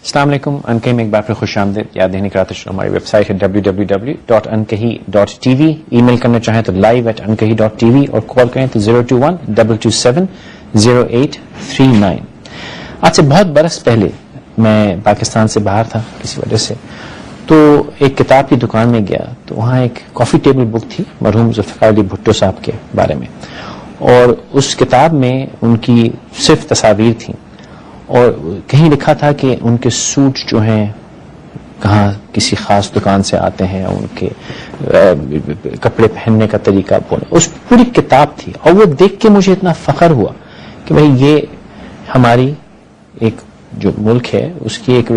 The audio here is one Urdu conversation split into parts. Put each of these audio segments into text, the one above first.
السلام علیکم. انکہی میں ایک بار پھر خوش آمدید. یاد دہانی کراتے چلو ہماری ویب سائٹ ہے www.ankahi.tv. ای میل کرنا چاہیں تو live@ankahi.tv اور کال کریں تو 021-227-0839. آج سے بہت برس پہلے میں پاکستان سے باہر تھا کسی وجہ سے, تو ایک کتاب کی دکان میں گیا تو وہاں ایک کافی ٹیبل بک تھی مرحوم ذوالفقار علی بھٹو صاحب کے بارے میں, اور اس کتاب میں ان کی صرف تصاویر تھیں اور کہیں لکھا تھا کہ ان کے سوٹ جو ہیں کہاں کسی خاص دکان سے آتے ہیں, ان کے کپڑے پہننے کا طریقہ, اس پوری کتاب تھی. اور وہ دیکھ کے مجھے اتنا فخر ہوا کہ بھئی یہ ہماری ایک جو ملک ہے اس کی ایک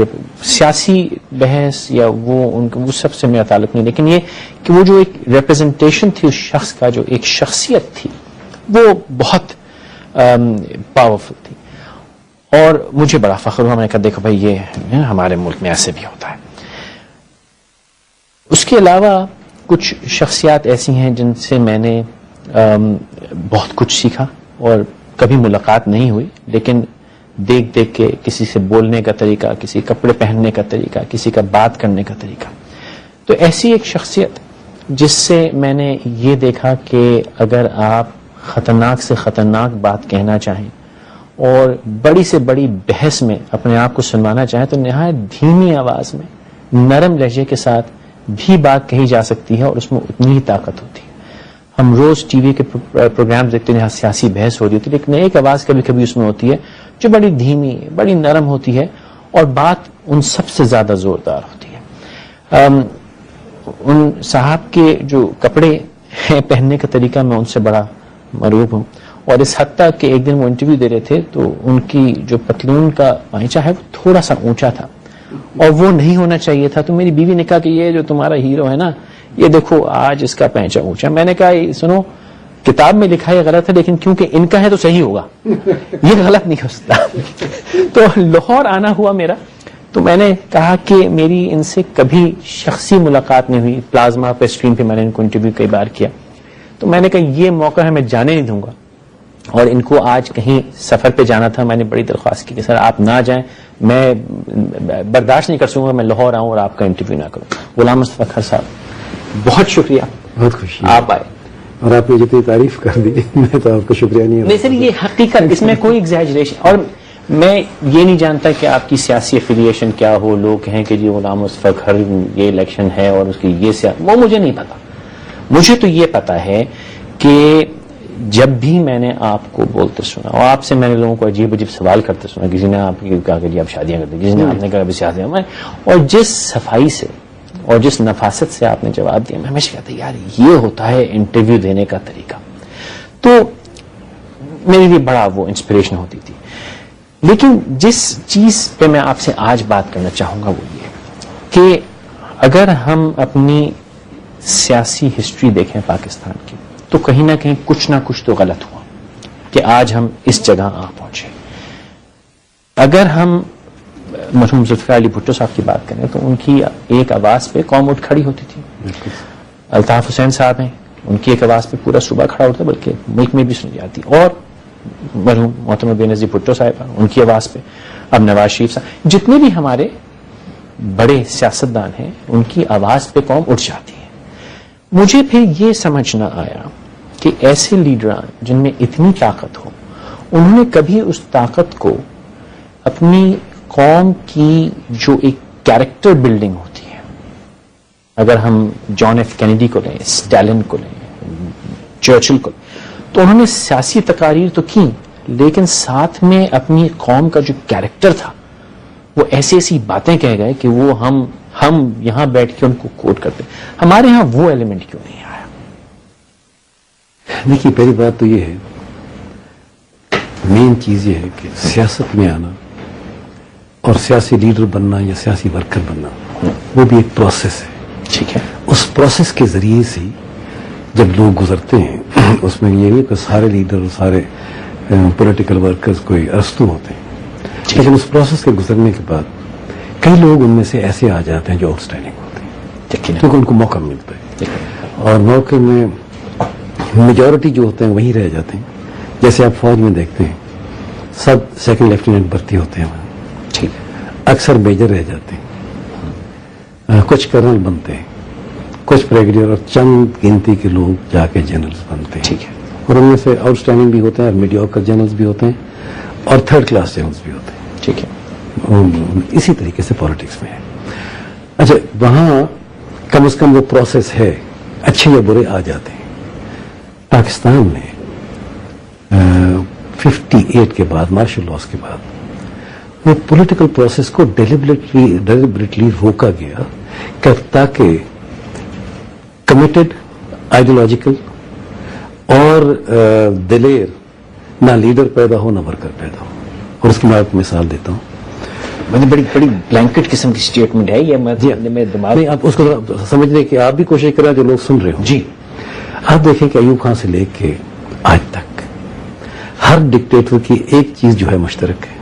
سیاسی بحث یا وہ سب سے میرا تعلق نہیں, لیکن یہ کہ وہ جو ایک ریپرزنٹیشن تھی اس شخص کا, جو ایک شخصیت تھی وہ بہت پاورفل تھی اور مجھے بڑا فخر ہوا. میں نے کہا دیکھو بھائی یہ ہمارے ملک میں ایسے بھی ہوتا ہے. اس کے علاوہ کچھ شخصیات ایسی ہیں جن سے میں نے بہت کچھ سیکھا اور کبھی ملاقات نہیں ہوئی, لیکن دیکھ دیکھ کے کسی سے بولنے کا طریقہ, کسی کپڑے پہننے کا طریقہ, کسی کا بات کرنے کا طریقہ. تو ایسی ایک شخصیت جس سے میں نے یہ دیکھا کہ اگر آپ خطرناک سے خطرناک بات کہنا چاہیں اور بڑی سے بڑی بحث میں اپنے آپ کو سنوانا چاہیں تو نہایت دھیمی آواز میں نرم لہجے کے ساتھ بھی بات کہی جا سکتی ہے اور اس میں اتنی ہی طاقت ہوتی ہے. ہم روز ٹی وی کے پروگرام دیکھتے ہیں, سیاسی بحث ہو رہی ہوتی ہے, لیکن ایک آواز کبھی کبھی اس میں ہوتی ہے جو بڑی دھیمی, بڑی نرم ہوتی ہے اور بات ان سب سے زیادہ زوردار ہوتی ہے. ان صاحب کے جو کپڑے ہیں پہننے کا طریقہ میں ان سے بڑا مرعوب ہوں, اور اس حد تک کہ ایک دن وہ انٹرویو دے رہے تھے تو ان کی جو پتلون کا پائچہ ہے وہ تھوڑا سا اونچا تھا اور وہ نہیں ہونا چاہیے تھا. تو میری بیوی نے کہا کہ یہ جو تمہارا ہیرو ہے نا, یہ دیکھو آج اس کا پائچہ اونچا. میں نے کہا سنو, کتاب میں لکھا ہے غلط ہے, لیکن کیونکہ ان کا ہے تو صحیح ہوگا, یہ غلط نہیں ہو سکتا. تو لاہور آنا ہوا میرا, تو میں نے کہا کہ میری ان سے کبھی شخصی ملاقات نہیں ہوئی. پلازما پہ اسکرین پہ میں نے ان کو انٹرویو کئی بار کیا, تو میں نے کہا یہ موقع ہے, میں جانے نہیں دوں گا. اور ان کو آج کہیں سفر پہ جانا تھا, میں نے بڑی درخواست کی کہ سر آپ نہ جائیں, میں برداشت نہیں کر سکوں گا میں لاہور آؤں اور آپ کا انٹرویو نہ کروں. غلام مصطفیٰ خان صاحب بہت شکریہ, بہت خوشی آپ آئے اور آپ نے جتنی تعریف کر دی میں تو آپ کا شکریہ نہیں سر, یہ حقیقت, اس میں کوئی ایگزیجریشن. اور میں یہ نہیں جانتا کہ آپ کی سیاسی افیلیشن کیا ہو. لوگ کہیں کہ جی غلام مصطفیٰ خان یہ الیکشن ہے اور اس کی یہ وہ مجھے نہیں پتا. مجھے تو یہ پتا ہے کہ جب بھی میں نے آپ کو بولتے سنا, اور آپ سے میں نے لوگوں کو عجیب عجیب سوال کرتے سنا, کسی نے آپ کی کہا کہ جی آپ شادیاں کرتے, کسی نے آپ نے کہا ابھی سیاسی, اور جس صفائی سے اور جس نفاست سے آپ نے جواب دیا, میں ہمیشہ کہتا یار یہ ہوتا ہے انٹرویو دینے کا طریقہ. تو میرے لیے بڑا وہ انسپریشن ہوتی تھی. لیکن جس چیز پہ میں آپ سے آج بات کرنا چاہوں گا وہ یہ کہ اگر ہم اپنی سیاسی ہسٹری دیکھیں پاکستان کی, تو کہیں نہ کہیں کچھ نہ کچھ تو غلط ہوا کہ آج ہم اس جگہ آ پہنچے. اگر ہم مرحوم ذوالفقار علی بھٹو صاحب کی بات کریں تو ان کی ایک آواز پہ قوم اٹھ کھڑی ہوتی تھی. الطاف حسین صاحب ہیں, ان کی ایک آواز پہ پورا صوبہ کھڑا ہوتا, بلکہ ملک میں بھی سنی جاتی. اور مرحوم محترم بے نظیر بھٹو صاحب ان کی آواز پہ, اب نواز شریف صاحب, جتنے بھی ہمارے بڑے سیاستدان ہیں ان کی آواز پہ قوم اٹھ جاتی ہے. مجھے پھر یہ سمجھنا آیا کہ ایسے لیڈران جن میں اتنی طاقت ہو, انہوں نے کبھی اس طاقت کو اپنی قوم کی جو ایک کیریکٹر بلڈنگ ہوتی ہے, اگر ہم جان ایف کینیڈی کو لیں, اسٹالن کو لیں, چرچل کو لیں, تو انہوں نے سیاسی تقاریر تو کی, لیکن ساتھ میں اپنی قوم کا جو کیریکٹر تھا وہ ایسی ایسی باتیں کہہ گئے کہ وہ ہم یہاں بیٹھ کے ان کو کوٹ کرتے. ہمارے ہاں وہ ایلیمنٹ کیوں نہیں آیا؟ دیکھیے, پہلی بات تو یہ ہے, مین چیز یہ ہے کہ سیاست میں آنا اور سیاسی لیڈر بننا یا سیاسی ورکر بننا وہ بھی ایک پروسیس ہے. ٹھیک ہے, اس پروسیس کے ذریعے سے جب لوگ گزرتے ہیں, اس میں یہ نہیں کہ سارے لیڈر اور سارے پولیٹیکل ورکرز کوئی ارسطو ہوتے ہیں, لیکن اس پروسیس کے گزرنے کے بعد کئی لوگ ان میں سے ایسے آ جاتے ہیں جو آؤٹ اسٹینڈنگ ہوتے ہیں, کیونکہ ان کو موقع ملتا ہے, اور موقع میں میجورٹی جو ہوتے ہیں وہی رہ جاتے ہیں. جیسے آپ فوج میں دیکھتے ہیں سب سیکنڈ لیفٹیننٹ بھرتی ہوتے ہیں, اکثر میجر رہ جاتے ہیں، کچھ کرنل بنتے ہیں، کچھ بریگیڈیئر، اور چند گنتی کے لوگ جا کے جنرلز بنتے ہیں. ٹھیک ہے. اور ان میں سے آؤٹ اسٹینڈنگ بھی ہوتے ہیں، اور میڈیوکر جنرلز بھی ہوتے ہیں، اور تھرڈ کلاس جنرلز بھی ہوتے ہیں. ٹھیک ہے. اسی طریقے سے پالیٹکس میں ہے. اچھا، وہاں کم از کم وہ پروسیس ہے، اچھے یا برے آ جاتے ہیں. پاکستان میں 58 کے بعد، مارشل لاس کے بعد، وہ پولیٹیکل پروسیس کو ڈیلیبریٹلی روکا گیا کہ تاکہ کمیٹڈ، آئیڈیولوجیکل اور دلیر نہ لیڈر پیدا ہو نہ ورکر پیدا ہو. اور اس کی میں آپ کو مثال دیتا ہوں. بڑی بلینکٹ قسم کی اسٹیٹمنٹ ہے یہ. میں دماغ نہیں، آپ اس کو سمجھنے کی آپ بھی کوشش کریں جو لوگ سن رہے ہوں. جی، آپ دیکھیں کہ ایوب خان سے لے کے آج تک ہر ڈکٹیٹر کی ایک چیز جو ہے مشترک ہے.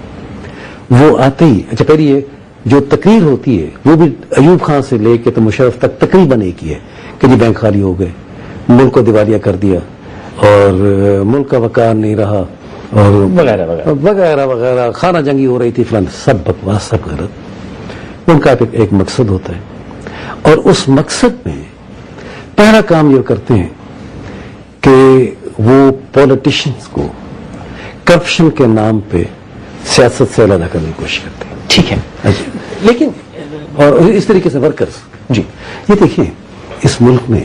وہ آتے ہی، اچھا پہلی یہ جو تقریر ہوتی ہے وہ بھی ایوب خان سے لے کے تو مشرف تک تقریباً ایک ہی ہے کہ جی بینک خالی ہو گئے، ملک کو دیوالیہ کر دیا، اور ملک کا وقار نہیں رہا، اور وغیرہ وغیرہ وغیرہ وغیرہ، خانہ جنگی ہو رہی تھی فلان. سب بکواس، سب غلط. ان کا ایک مقصد ہوتا ہے، اور اس مقصد میں پہلا کام یہ کرتے ہیں کہ وہ پولیٹیشنز کو کرپشن کے نام پہ سیاست سے علیحدہ کرنے کی کوشش کرتے ہیں. ٹھیک ہے. لیکن اور اس طریقے سے ورکرز، جی، یہ دیکھیں اس ملک میں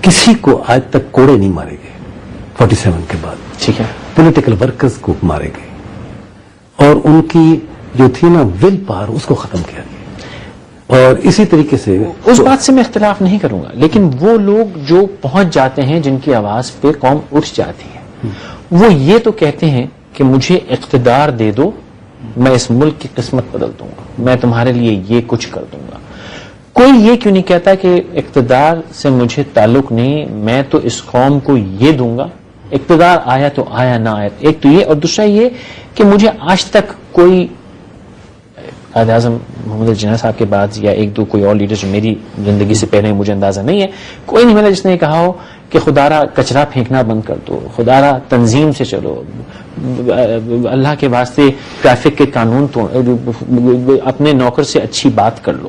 کسی کو آج تک کوڑے نہیں مارے گئے 47 کے بعد. ٹھیک ہے. پولیٹیکل ورکرز کو مارے گئے، اور ان کی جو تھی نا ول پاور، اس کو ختم کیا گیا. اور اسی طریقے سے اس بات سے میں اختلاف نہیں کروں گا، لیکن وہ لوگ جو پہنچ جاتے ہیں، جن کی آواز پہ قوم اٹھ جاتی ہے، وہ یہ تو کہتے ہیں کہ مجھے اقتدار دے دو، میں اس ملک کی قسمت بدل دوں گا، میں تمہارے لیے یہ کچھ کر دوں گا. کوئی یہ کیوں نہیں کہتا کہ اقتدار سے مجھے تعلق نہیں، میں تو اس قوم کو یہ دوں گا، اقتدار آیا تو آیا، نہ آیا. ایک تو یہ، اور دوسرا یہ کہ مجھے آج تک کوئی قائد اعظم محمد علی جناح صاحب کے بعد یا ایک دو کوئی اور لیڈر جو میری زندگی سے پہلے مجھے اندازہ نہیں ہے، کوئی نہیں ملا جس نے کہا ہو کہ خدا را کچرا پھینکنا بند کر دو، خدا را تنظیم سے چلو، اللہ کے واسطے ٹریفک کے قانون تو اپنے نوکر سے اچھی بات کر لو.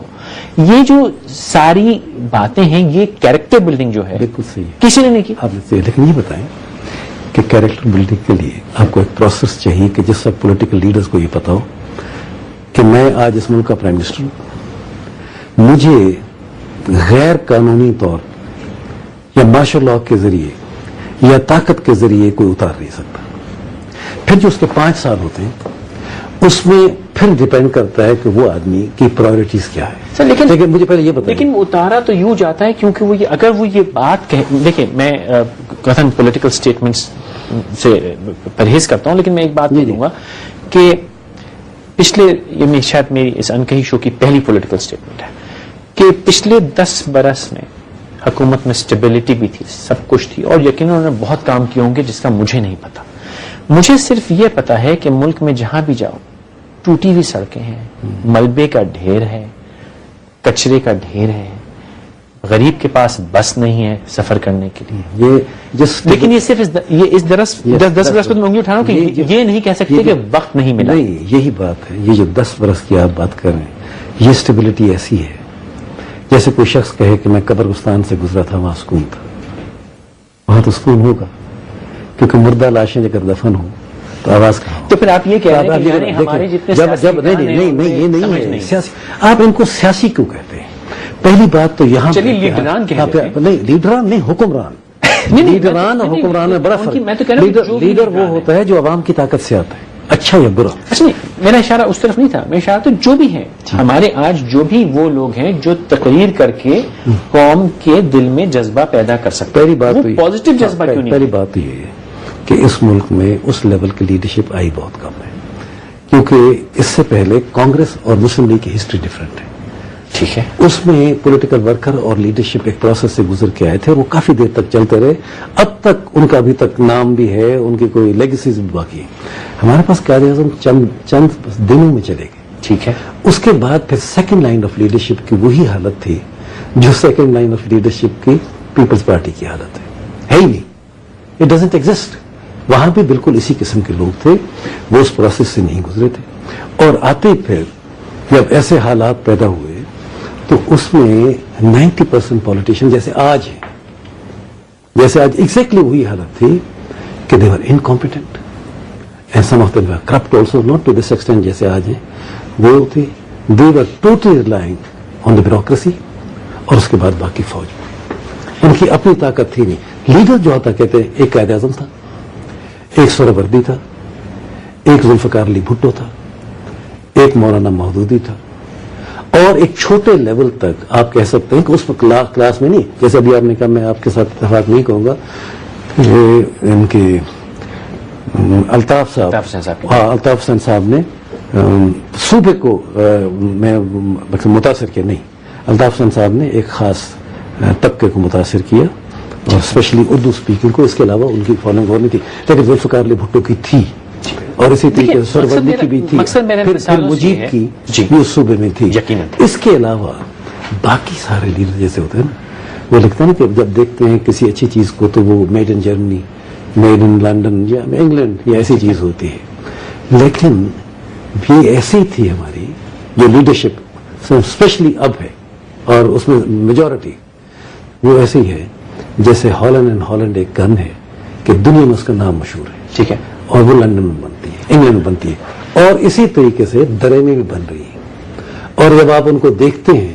یہ جو ساری باتیں ہیں، یہ کیریکٹر بلڈنگ جو ہے بالکل صحیح ہے، کسی نے نہیں کی. آپ نے. لیکن یہ بتائیں کہ کیریکٹر بلڈنگ کے لیے آپ کو ایک پروسیس چاہیے کہ جس وقت پولیٹیکل لیڈرز کو یہ پتا ہو کہ میں آج اس ملک کا پرائم منسٹر ہوں، مجھے غیر قانونی طور یا مارشل لاء کے ذریعے یا طاقت کے ذریعے کوئی اتار نہیں سکتا. پھر جو اس کے 5 سال ہوتے ہیں اس میں پھر ڈیپینڈ کرتا ہے کہ وہ آدمی کی پرائرٹیز کیا ہے. لیکن مجھے پہلے یہ بتائیں، لیکن وہ اتارا تو یوں جاتا ہے کیونکہ وہ اگر وہ یہ بات دیکھیں، میں کتن پولیٹیکل اسٹیٹمنٹس سے پرہیز کرتا ہوں، لیکن میں ایک بات یہ دوں گا کہ پچھلے، یہ شاید میری اس انکہی شو کی پہلی پولیٹیکل اسٹیٹمنٹ ہے کہ پچھلے 10 برس میں حکومت میں اسٹیبلٹی بھی تھی، سب کچھ تھی، اور یقیناً انہوں نے بہت کام کیے ہوں گے جس کا مجھے نہیں پتا. مجھے صرف یہ پتا ہے کہ ملک میں جہاں بھی جاؤ ٹوٹی ہوئی سڑکیں ہیں، ملبے کا ڈھیر ہے، کچرے کا ڈھیر ہے، غریب کے پاس بس نہیں ہے سفر کرنے کے لیے. لیکن یہ صرف یہ اس 10 برس کو میں انگلی اٹھا رہا ہوں کہ یہ نہیں کہہ سکتے کہ وقت نہیں ملا. نہیں، یہی بات ہے. یہ جو 10 برس کی آپ بات کر رہے ہیں، یہ اسٹیبلٹی ایسی ہے جیسے کوئی شخص کہے کہ میں قبرستان سے گزرا تھا، وہاں سکون تھا. وہاں تو سکون ہوگا، کیونکہ مردہ لاشیں اگر دفن ہوں تو آواز کہاں. تو پھر آپ یہ کہہ رہے ہیں کہ یعنی ہمارے جتنے نہیں، یہ نہیں ہے سیاسی. آپ ان کو سیاسی کیوں کہتے ہیں؟ پہلی بات تو یہاں چلیے لیڈران کہتے ہیں. نہیں، لیڈران نہیں، حکمران. لیڈران اور حکمران میں بڑا فرق. لیڈر وہ ہوتا ہے جو عوام کی طاقت سے آتا ہے، اچھا یا برا. اچھا نہیں، میرا اشارہ اس طرف نہیں تھا، میرا اشارہ تو جو بھی ہے ہمارے آج، جو بھی وہ لوگ ہیں جو تقریر کر کے قوم کے دل میں جذبہ پیدا کر سکتے. پہلی بات تو پازیٹیو جذبہ کیوں نہیں؟ پہلی بات تو یہ ہے کہ اس ملک میں اس لیول کی لیڈرشپ آئی بہت کم ہے، کیونکہ اس سے پہلے کانگریس اور مسلم لیگ کی ہسٹری ڈفرینٹ ہے. ٹھیک ہے. اس میں پولیٹیکل ورکر اور لیڈرشپ ایک پروسیس سے گزر کے آئے تھے، وہ کافی دیر تک چلتے رہے. اب تک ان کا ابھی تک نام بھی ہے، ان کی کوئی لیگیسیز بھی باقی ہے. ہمارے پاس قائد اعظم چند دنوں میں چلے گئے. ٹھیک ہے. اس کے بعد پھر سیکنڈ لائن آف لیڈرشپ کی وہی حالت تھی جو سیکنڈ لائن آف لیڈرشپ کی پیپلز پارٹی کی حالت ہے ہی نہیں. It doesn't exist. وہاں بھی بالکل اسی قسم کے لوگ تھے، وہ اس پروسیس سے نہیں گزرے تھے. اور آتے پھر جب ایسے حالات پیدا ہوئے تو اس میں 90% پالیٹیشین جیسے آج ہیں، جیسے آج ایگزیکٹلی وہی حالت تھی کہ they were incompetent and some of them were corrupt also, not to this extent جیسے آج ہیں، وہ تھے they were totally relying on the bureaucracy, اور اس کے بعد باقی فوج، ان کی اپنی طاقت تھی نہیں. لیڈر جو ہوتا کہتے ہیں ایک قائد اعظم تھا، ایک سہروردی تھا، ایک ذوالفقار علی بھٹو تھا، ایک مولانا مودودی تھا، اور ایک چھوٹے لیول تک آپ کہہ سکتے ہیں کہ اس کلاس میں نہیں، جیسے ابھی آپ نے کہا، میں آپ کے ساتھ اتفاق نہیں کہوں گا، ان کے الطاف حسین صاحب نے صوبے کو میں متاثر کیا نہیں، الطاف حسین صاحب نے ایک خاص طبقے کو متاثر کیا، اور اسپیشلی اردو اسپیکنگ کو. اس کے علاوہ ان کی فالوئنگ اور نہیں تھی، لیکن ذوالفقار علی بھٹو کی تھی، اور اسی طریقے سے سہروردی کی بھی تھی، پھر مجیب کی بھی اس صوبے میں تھی. اس کے علاوہ باقی سارے لیڈر جیسے ہوتے ہیں نا، وہ لگتا ہے نا کہ جب دیکھتے ہیں کسی اچھی چیز کو تو وہ made in Germany, made in London یا انگلینڈ یا ایسی چیز ہوتی ہے. لیکن یہ ایسی تھی ہماری جو لیڈرشپ اسپیشلی اب ہے، اور اس میں میجورٹی وہ ایسی ہے جیسے ہالینڈ اینڈ ہالینڈ ایک گن ہے کہ دنیا میں اس کا نام مشہور ہے، ٹھیک ہے، اور وہ لندن میں بنتی ہے، انگلینڈ میں بنتی ہے، اور اسی طریقے سے درے میں بھی بن رہی ہے. اور جب آپ ان کو دیکھتے ہیں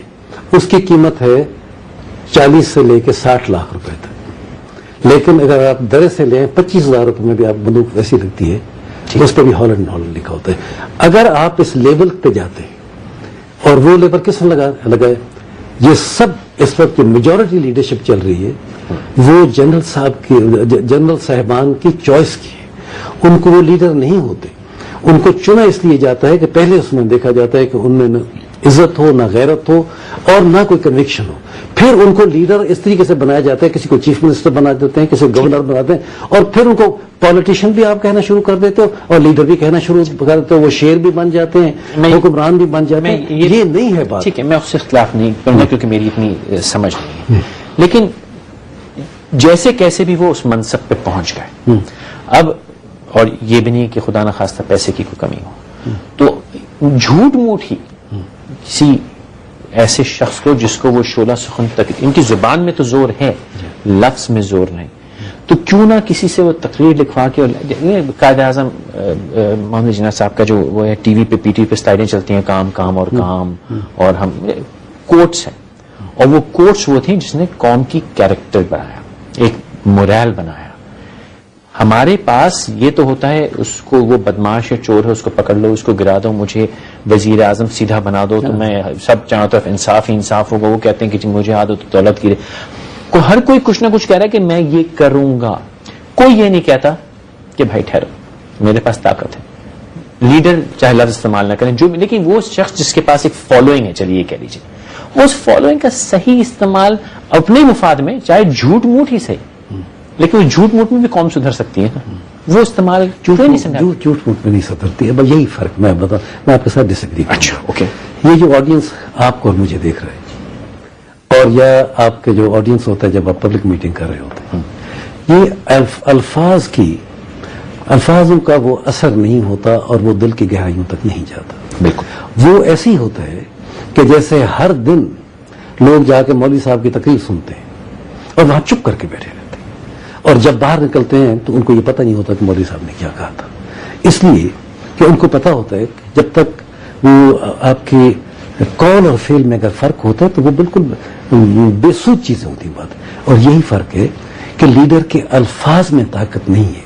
اس کی قیمت ہے 40 سے لے کے 60 لاکھ روپے تک، لیکن اگر آپ درے سے لیں 25,000 روپے میں بھی آپ بندوق ویسی لگتی ہے، اس پہ بھی ہالینڈ ہالینڈ لکھا ہوتا ہے. اگر آپ اس لیبل پہ جاتے ہیں، اور وہ لیبل کس نے لگائے، یہ سب اس وقت جو میجورٹی لیڈرشپ چل رہی ہے وہ جنرل صاحبان کی چوائس کی ہے. ان کو وہ لیڈر نہیں ہوتے، ان کو چنا اس لیے جاتا ہے کہ پہلے اس میں دیکھا جاتا ہے کہ ان میں نہ عزت ہو، نہ غیرت ہو، اور نہ کوئی کنوکشن ہو. پھر ان کو لیڈر اس طریقے سے بنایا جاتا ہے، کسی کو چیف منسٹر بنا دیتے ہیں، کسی کو گورنر بناتے ہیں، اور پھر ان کو پالیٹیشین بھی آپ کہنا شروع کر دیتے ہو اور لیڈر بھی کہنا شروع کر دیتے ہو. وہ شیر بھی بن جاتے ہیں، حکمران بھی بن جاتے ہیں. یہ نہیں ہے بات. ٹھیک ہے، میں اس سے اختلاف نہیں کروں گا کیونکہ میری اتنی سمجھ نہیں ہے، لیکن جیسے کیسے بھی وہ اس منصب پہ پہنچ گئے اب، اور یہ بھی نہیں کہ خدا نہ خواستہ پیسے کی کوئی کمی ہو، تو جھوٹ موٹ ہی کسی ایسے شخص کو جس کو وہ شعلہ سخن تک، ان کی زبان میں تو زور ہے، لفظ میں زور نہیں، تو کیوں نہ کسی سے وہ تقریر لکھوا کے. قائد اعظم محمد جناح صاحب کا جو وہ ہے ٹی وی پہ، پی ٹی وی پہ سلائیڈیں چلتی ہیں، کام کام اور کام، اور ہم کوٹس ہیں، اور وہ کوٹس وہ تھیں جس نے قوم کی کیریکٹر بنایا، ایک مورال بنایا. ہمارے پاس یہ تو ہوتا ہے، اس کو وہ بدماش ہے، چور ہے، اس کو پکڑ لو، اس کو گرا دو، مجھے وزیر اعظم سیدھا بنا دو تو میں سب چاروں طرف انصاف ہی انصاف ہوگا. وہ کہتے ہیں کہ مجھے عادت دولت کی، ہر کوئی کچھ نہ کچھ کہہ رہا ہے کہ میں یہ کروں گا. کوئی یہ نہیں کہتا کہ بھائی ٹھہرو، میرے پاس طاقت ہے. لیڈر چاہے لفظ استعمال نہ کریں جو بھی، لیکن وہ شخص جس کے پاس ایک فالوئنگ ہے، چلیے کہہ لیجیے، اس فالوئنگ کا صحیح استعمال اپنے مفاد میں، چاہے جھوٹ موٹ ہی صحیح، لیکن وہ جھوٹ موٹ میں بھی قوم سدھر سکتی ہے نا. وہ استعمال جھوٹ موٹ میں نہیں سدھرتی ہے. بس یہی فرق میں بتاؤں، میں آپ کے ساتھ ڈس ایگری کروں. اچھا، اوکے. یہ جو آڈینس آپ کو اور مجھے دیکھ رہے ہیں، اور یا آپ کے جو آڈینس ہوتا ہے جب آپ پبلک میٹنگ کر رہے ہوتے ہیں، یہ الفاظوں کا وہ اثر نہیں ہوتا اور وہ دل کی گہرائیوں تک نہیں جاتا. بالکل وہ ایسے ہی ہوتا ہے کہ جیسے ہر دن لوگ جا کے مولوی صاحب کی تقریر سنتے ہیں اور وہاں چپ کر کے بیٹھے رہتے ہیں، اور جب باہر نکلتے ہیں تو ان کو یہ پتہ نہیں ہوتا کہ مولوی صاحب نے کیا کہا تھا. اس لیے کہ ان کو پتا ہوتا ہے کہ جب تک وہ آپ کے قول اور فعل میں اگر فرق ہوتا ہے تو وہ بالکل بے سود چیزیں ہوتی ہیں بات. اور یہی فرق ہے کہ لیڈر کے الفاظ میں طاقت نہیں ہے.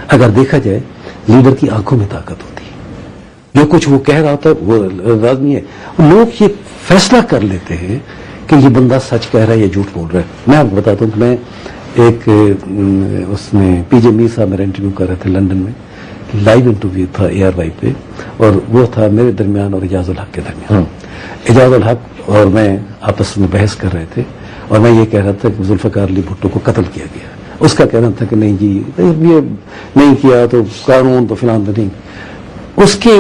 اگر دیکھا جائے لیڈر کی آنکھوں میں طاقت ہوتی ہے. جو کچھ وہ کہہ رہا ہوتا ہے وہ لازمی ہے. لوگ یہ فیصلہ کر لیتے ہیں کہ یہ بندہ سچ کہہ رہا ہے یا جھوٹ بول رہا ہے. میں آپ کو بتاتا ہوں کہ میں ایک اس میں پی جے میر صاحب میرا انٹرویو کر رہے تھے لندن میں، لائیو انٹرویو تھا ARY پہ، اور وہ تھا میرے درمیان اور اعجاز الحق کے درمیان. اعجاز الحق اور میں آپس میں بحث کر رہے تھے، اور میں یہ کہہ رہا تھا کہ ذوالفقار علی بھٹو کو قتل کیا گیا. اس کا کہنا تھا کہ نہیں جی یہ نہیں کیا تو قانون تو فلان تو نہیں. اس کے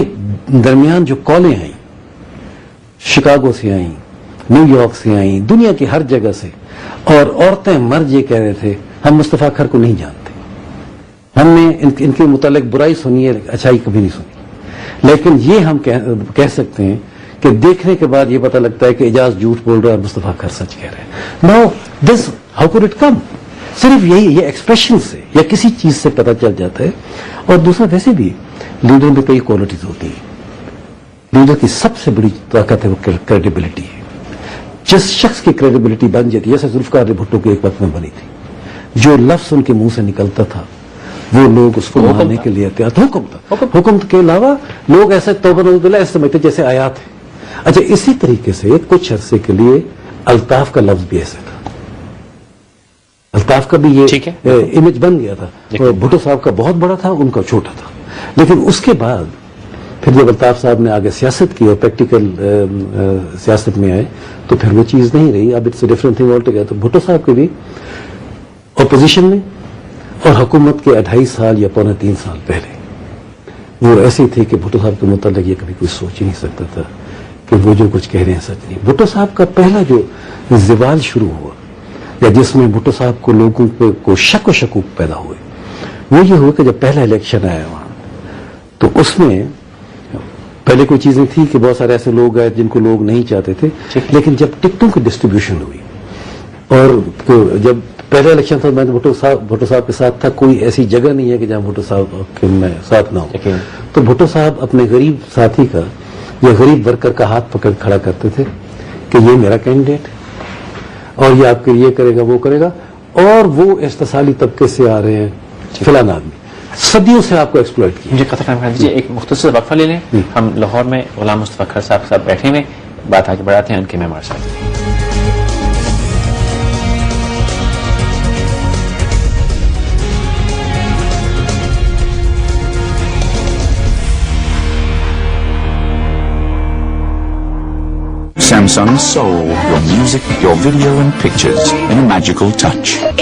درمیان جو کالیں آئیں، شکاگو سے آئیں، نیو یارک سے آئیں، دنیا کی ہر جگہ سے، اور عورتیں مرد یہ کہہ رہے تھے ہم مصطفیٰ کھر کو نہیں جانتے، ہم نے ان کے متعلق برائی سنی ہے، اچھائی کبھی نہیں سنی. لیکن یہ ہم کہہ سکتے ہیں کہ دیکھنے کے بعد یہ پتہ لگتا ہے کہ اعجاز جھوٹ بول رہا ہے اور مصطفیٰ خیر سچ کہہ رہے ہیں. Now this how could it come? صرف یہی یہ ایکسپریشن سے یا کسی چیز سے پتہ چل جاتا ہے. اور دوسرا ویسے بھی لیڈر میں کئی کوالٹیز ہوتی ہیں. لیڈر کی سب سے بڑی طاقت ہے وہ کریڈیبلٹی ہے. جس شخص کی کریڈیبلٹی بن جاتی ہے، جیسے ذوالفقار علی بھٹو کی ایک وقت میں بنی تھی، جو لفظ ان کے منہ سے نکلتا تھا وہ لوگ اس کو ماننے کے لیے تیار تھے. حکم تھا. حکم کے علاوہ لوگ ایسے توبہ نعوذ باللہ ایسے سمجھتے جیسے آیات ہیں. اچھا، اسی طریقے سے کچھ عرصے کے لیے الطاف کا لفظ بھی ایسا تھا. الطاف کا بھی یہ امیج بن گیا تھا. بھٹو صاحب کا بہت بڑا تھا، ان کا چھوٹا تھا. لیکن اس کے بعد پھر جب الطاف صاحب نے آگے سیاست کی اور پریکٹیکل سیاست میں آئے تو پھر وہ چیز نہیں رہی. اب it's different thing all together. تو بھٹو صاحب کے بھی اپوزیشن میں اور حکومت کے 2.5 سال یا 2.25 سال پہلے وہ ایسی تھی کہ بھٹو صاحب کے متعلق یہ کبھی کوئی سوچ ہی نہیں سکتا تھا کہ وہ جو کچھ کہہ رہے ہیں سچ نہیں. بھٹو صاحب کا پہلا جو زوال شروع ہوا یا جس میں بھٹو صاحب کو لوگوں کو شک و شکوک پیدا ہوئے وہ یہ ہوا کہ جب پہلا الیکشن آیا وہاں تو اس میں پہلے کوئی چیزیں تھی کہ بہت سارے ایسے لوگ آئے جن کو لوگ نہیں چاہتے تھے. لیکن جب ٹکٹوں کی ڈسٹریبیوشن ہوئی اور جب پہلا الیکشن تھا میں بھٹو صاحب کے ساتھ تھا. کوئی ایسی جگہ نہیں ہے کہ جہاں بھٹو صاحب کے میں ساتھ نہ ہوں. تو بھٹو صاحب اپنے غریب ساتھی کا یا غریب ورکر کا ہاتھ پکڑ کھڑا کرتے تھے کہ یہ میرا کینڈیڈیٹ اور یہ آپ کے لیے کرے گا وہ کرے گا. اور وہ استثالی طبقے سے آ رہے ہیں فلاں آدمی صدیوں سے آپ کو ایکسپلوئٹ کیا. مجھے قطع کر دیجیے، ایک مختصر وقفہ لے لیں. ہم لاہور میں غلام مصطفیٰ خیر صاحب کے ساتھ بیٹھے ہوئے بات آگے بڑھاتے ہیں ان کے معمار صاحب. Samsung Soul, your music, your video and pictures in a magical touch.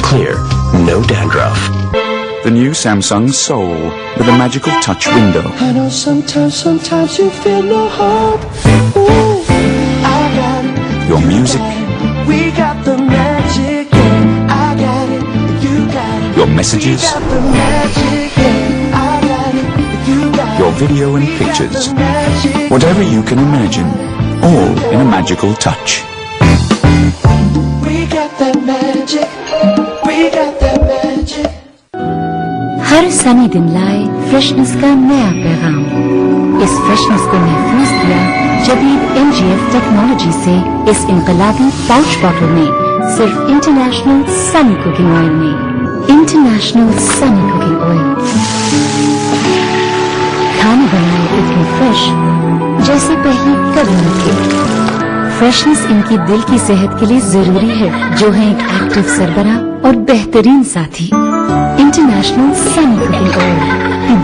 Clear, no dandruff. The new Samsung Soul with a magical touch window. I know sometimes you feel no hope. Ooh, I got it. Your music, We got the magic, yeah. I got it. You got it. your messages, We got the magic, yeah. I got it. You got it. your video and pictures. The magic. Whatever you can imagine, all in a magical touch. We got that magic. We got that magic. ہر سنی دن لائے فریشنس کا نیا پیغام. اس فریشنس کو محفوظ کیا جدید MGF ٹیکنالوجی سے اس انقلابی پاؤچ باٹل میں صرف انٹرنیشنل سنی کوکنگ آئل میں. انٹرنیشنل سنی کوکنگ آئل کھانا بنائے اتنی فریش جیسے پہلے کبھی نہ تھے. فریشنس ان کی دل کی صحت کے لیے ضروری ہے جو ہے ایک ایکٹیو سربراہ اور بہترین ساتھی. انٹرنیشنل سنی کوکنگ آئل،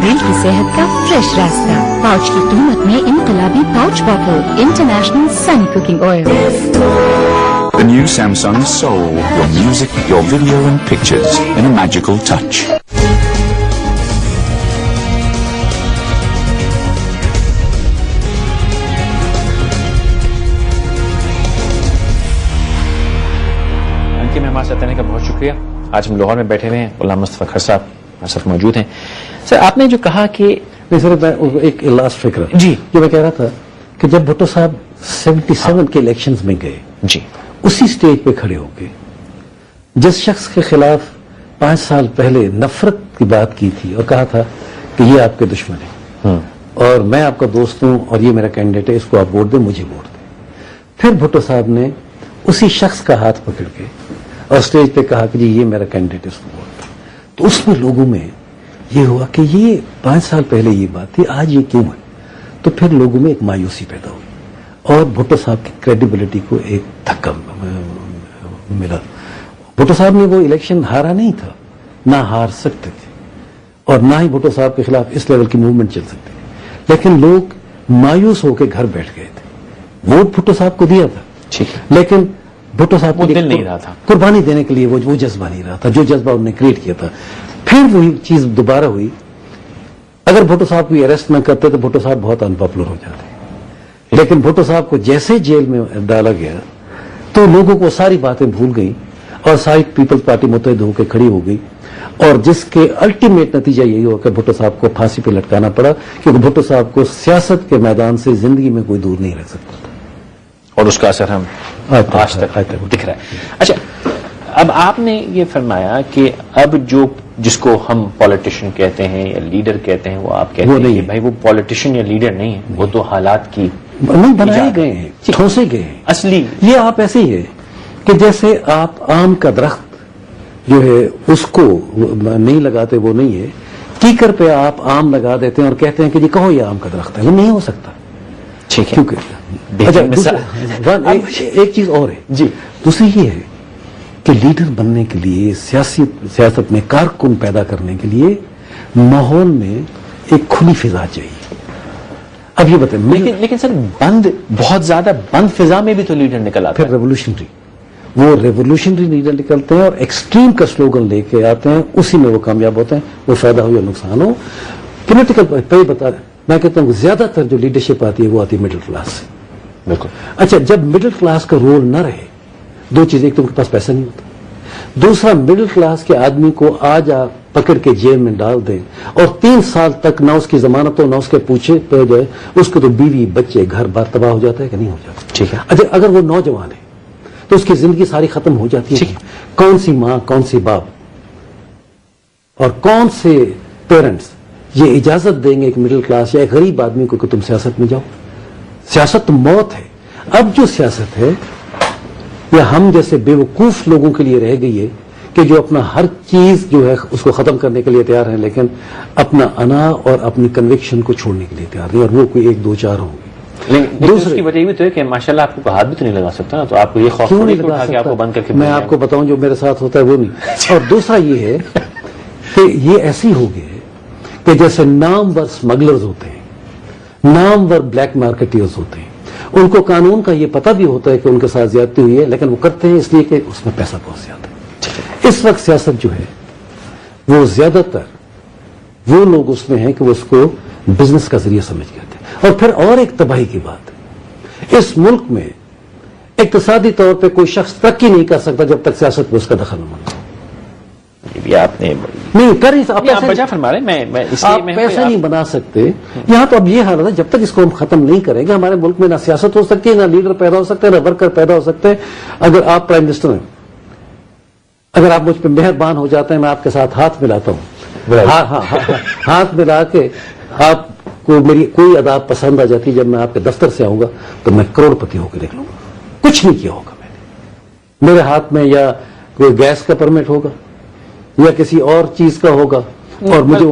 دل کی صحت کا فریش راستہ. پاؤچ کی قیمت میں انقلابی pouch bottle. International Sunny cooking oil. The new Samsung Soul, your music, your video and pictures in a magical touch. ان کے معمار صاحب کا بہت شکریہ. آج ہم لاہور میں بیٹھے ہوئے ہیں. غلام مصطفیٰ خیر صاحب ہمارے ساتھ موجود ہیں. سر آپ نے جو کہا کہ نہیں سر، میں ایک لاسٹ فکر جی جو میں کہہ رہا تھا کہ جب بھٹو صاحب 77 کے الیکشنز میں گئے جی اسی سٹیج پہ کھڑے ہو کے جس شخص کے خلاف 5 سال پہلے نفرت کی بات کی تھی اور کہا تھا کہ یہ آپ کے دشمن ہے اور میں آپ کا دوست ہوں اور یہ میرا کینڈیڈیٹ ہے، اس کو آپ ووٹ دیں، مجھے ووٹ دیں. پھر بھٹو صاحب نے اسی شخص کا ہاتھ پکڑ کے اور اسٹیج پہ کہا کہ جی یہ میرا کینڈیڈیٹ ہے، اس کو ووٹ دیں. تو اس میں لوگوں میں یہ ہوا کہ یہ 5 سال پہلے یہ بات تھی، آج یہ کیوں ہے؟ تو پھر لوگوں میں ایک مایوسی پیدا ہوئی اور بھٹو صاحب کی کریڈیبلٹی کو ایک دھکا ملا. بھٹو صاحب نے وہ الیکشن ہارا نہیں تھا، نہ ہار سکتے تھے اور نہ ہی بھٹو صاحب کے خلاف اس لیول کی موومنٹ چل سکتی تھی. لیکن لوگ مایوس ہو کے گھر بیٹھ گئے تھے. ووٹ بھٹو صاحب کو دیا تھا ٹھیک ہے، لیکن بھٹو صاحب کو دل نہیں رہا تھا، قربانی دینے کے لیے وہ جذبہ نہیں رہا تھا جو جذبہ انہوں نے کریٹ کیا تھا. پھر وہی چیز دوبارہ ہوئی. اگر بھٹو صاحب کو اریسٹ نہ کرتے تو بھٹو صاحب بہت انپاپولر ہو جاتے. لیکن بھٹو صاحب کو جیسے جیل میں ڈالا گیا تو لوگوں کو ساری باتیں بھول گئی. اور ساری پیپلز پارٹی متحد ہو کے کھڑی ہو گئی اور جس کے الٹیمیٹ نتیجہ یہی ہوا کہ بھٹو صاحب کو پھانسی پہ لٹکانا پڑا کیونکہ بھٹو صاحب کو سیاست کے میدان سے زندگی میں کوئی دور نہیں رکھ سکتا تھا اور اس کا اثر ہم آج تک دکھ رہا ہے. اچھا اب آپ نے یہ فرمایا کہ اب جس کو ہم پالیٹیشین کہتے ہیں یا لیڈر کہتے ہیں وہ آپ کہتے ہیں کہ بھائی وہ پالیٹیشین یا لیڈر نہیں ہے, وہ تو حالات کی نہیں بنائے گئے ہیں, ٹھوسے گئے ہیں. اصلی یہ آپ ایسے ہی ہے کہ جیسے آپ آم کا درخت جو ہے اس کو نہیں لگاتے, وہ نہیں ہے. کیکر پہ آپ آم لگا دیتے ہیں اور کہتے ہیں کہ جی کہو یہ آم کا درخت ہے, وہ نہیں ہو سکتا. ٹھیک ہے, ایک چیز اور ہے جی, دوسری یہ ہے کہ لیڈر بننے کے لیے سیاست میں کارکن پیدا کرنے کے لیے ماحول میں ایک کھلی فضا چاہیے. اب یہ بتائیں لیکن سر بہت زیادہ بند فضا میں بھی تو لیڈر نکل آتا ہے. پھر ریولیوشنری لیڈر نکلتے ہیں اور ایکسٹریم کا سلوگن لے کے آتے ہیں, اسی میں وہ کامیاب ہوتے ہیں, وہ فائدہ ہو یا نقصان ہو. پولیٹیکل پہ بتا میں کہتا ہوں زیادہ تر جو لیڈرشپ آتی ہے وہ آتی ہے مڈل کلاس سے. بالکل. اچھا جب مڈل کلاس کا رول نہ رہے, دو چیزیں, ایک تو ان کے پاس پیسہ نہیں ہوتا, دوسرا مڈل کلاس کے آدمی کو آج آپ پکڑ کے جیل میں ڈال دیں اور 3 سال تک نہ اس کی ضمانت ہو نہ اس کے پوچھے پہ جائے, اس کو تو بیوی بچے گھر بار تباہ ہو جاتا ہے کہ نہیں ہو جاتا. ٹھیک ہے. اچھا اگر وہ نوجوان ہے تو اس کی زندگی ساری ختم ہو جاتی ہے. کون سی ماں, کون سی باپ اور کون سے پیرنٹس یہ اجازت دیں گے ایک مڈل کلاس یا ایک غریب آدمی کو کہ تم سیاست میں جاؤ؟ سیاست تو موت ہے. اب جو سیاست ہے یا ہم جیسے بیوقوف لوگوں کے لیے رہ گئی ہے کہ جو اپنا ہر چیز جو ہے اس کو ختم کرنے کے لیے تیار ہیں, لیکن اپنا انا اور اپنی کنوکشن کو چھوڑنے کے لیے تیار نہیں, اور وہ کوئی 1 2 4 ہوں گے. دوسری وجہ یہ بھی تو ہے کہ ماشاءاللہ آپ کو ہاتھ بھی تو نہیں لگا سکتا نا, تو آپ کو یہ خوف کیوں نہیں لگا کہ آپ کو بند کر کے میں آپ کو بتاؤں جو میرے ساتھ ہوتا ہے وہ نہیں. اور دوسرا یہ ہے کہ یہ ایسی ہو گئی ہے کہ جیسے نامور اسمگلرز ہوتے ہیں, نامور بلیک مارکیٹرز ہوتے ہیں, ان کو قانون کا یہ پتہ بھی ہوتا ہے کہ ان کے ساتھ زیادتی ہوئی ہے, لیکن وہ کرتے ہیں اس لیے کہ اس میں پیسہ بہت زیادہ ہے. اس وقت سیاست جو ہے وہ زیادہ تر وہ لوگ اس میں ہیں کہ وہ اس کو بزنس کا ذریعہ سمجھ گئے تھے. اور پھر اور ایک تباہی کی بات ہے, اس ملک میں اقتصادی طور پہ کوئی شخص ترقی نہیں کر سکتا جب تک سیاست میں اس کا دخل نہ مانتا. آپ نے نہیں کر ہی آپ وجہ فرما رہے ہیں, آپ پیسہ نہیں بنا سکتے یہاں. تو اب یہ حالت ہے جب تک اس کو ہم ختم نہیں کریں گے ہمارے ملک میں نہ سیاست ہو سکتی ہے, نہ لیڈر پیدا ہو سکتے ہیں, نہ ورکر پیدا ہو سکتے ہیں. اگر آپ پرائم منسٹر ہیں, اگر آپ مجھ پہ مہربان ہو جاتے ہیں, میں آپ کے ساتھ ہاتھ ملاتا ہوں, ہاتھ ملا کے آپ کو میری کوئی عادت پسند آ جاتی ہے, جب میں آپ کے دفتر سے آؤں گا تو میں کروڑ پتی ہو کے دیکھ لوں گا. کچھ نہیں کیا ہوگا میں نے, میرے ہاتھ میں یا کوئی گیس کا پرمٹ ہوگا یا کسی اور چیز کا ہوگا, اور مجھے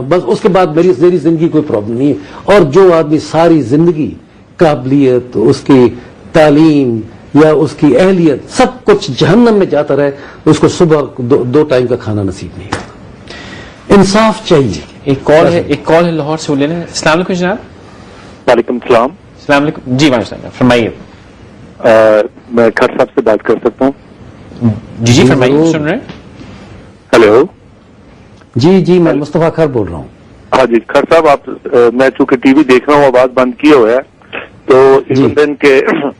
بس اس کے بعد میری زندگی کوئی پرابلم نہیں ہے. اور جو آدمی ساری زندگی قابلیت, اس کی تعلیم یا اس کی اہلیت سب کچھ جہنم میں جاتا رہے, اس کو صبح 2 ٹائم کا کھانا نصیب نہیں ہوتا. انصاف چاہیے. ایک کال ہے لاہور سے, وہ لے لیں. السلام علیکم جناب. وعلیکم السلام. السلام علیکم. جی وعلیکم السلام, فرمائیے. میں کھر صاحب سے بات کر سکتا ہوں؟ جی فرمائیے, سن رہے ہیں. ہیلو. جی میں مصطفیٰ کھر بول رہا ہوں. ہاں جی کھر صاحب, آپ میں چونکہ ٹی وی دیکھ رہا ہوں آواز بند کیے ہوئے ہے, تو دن کے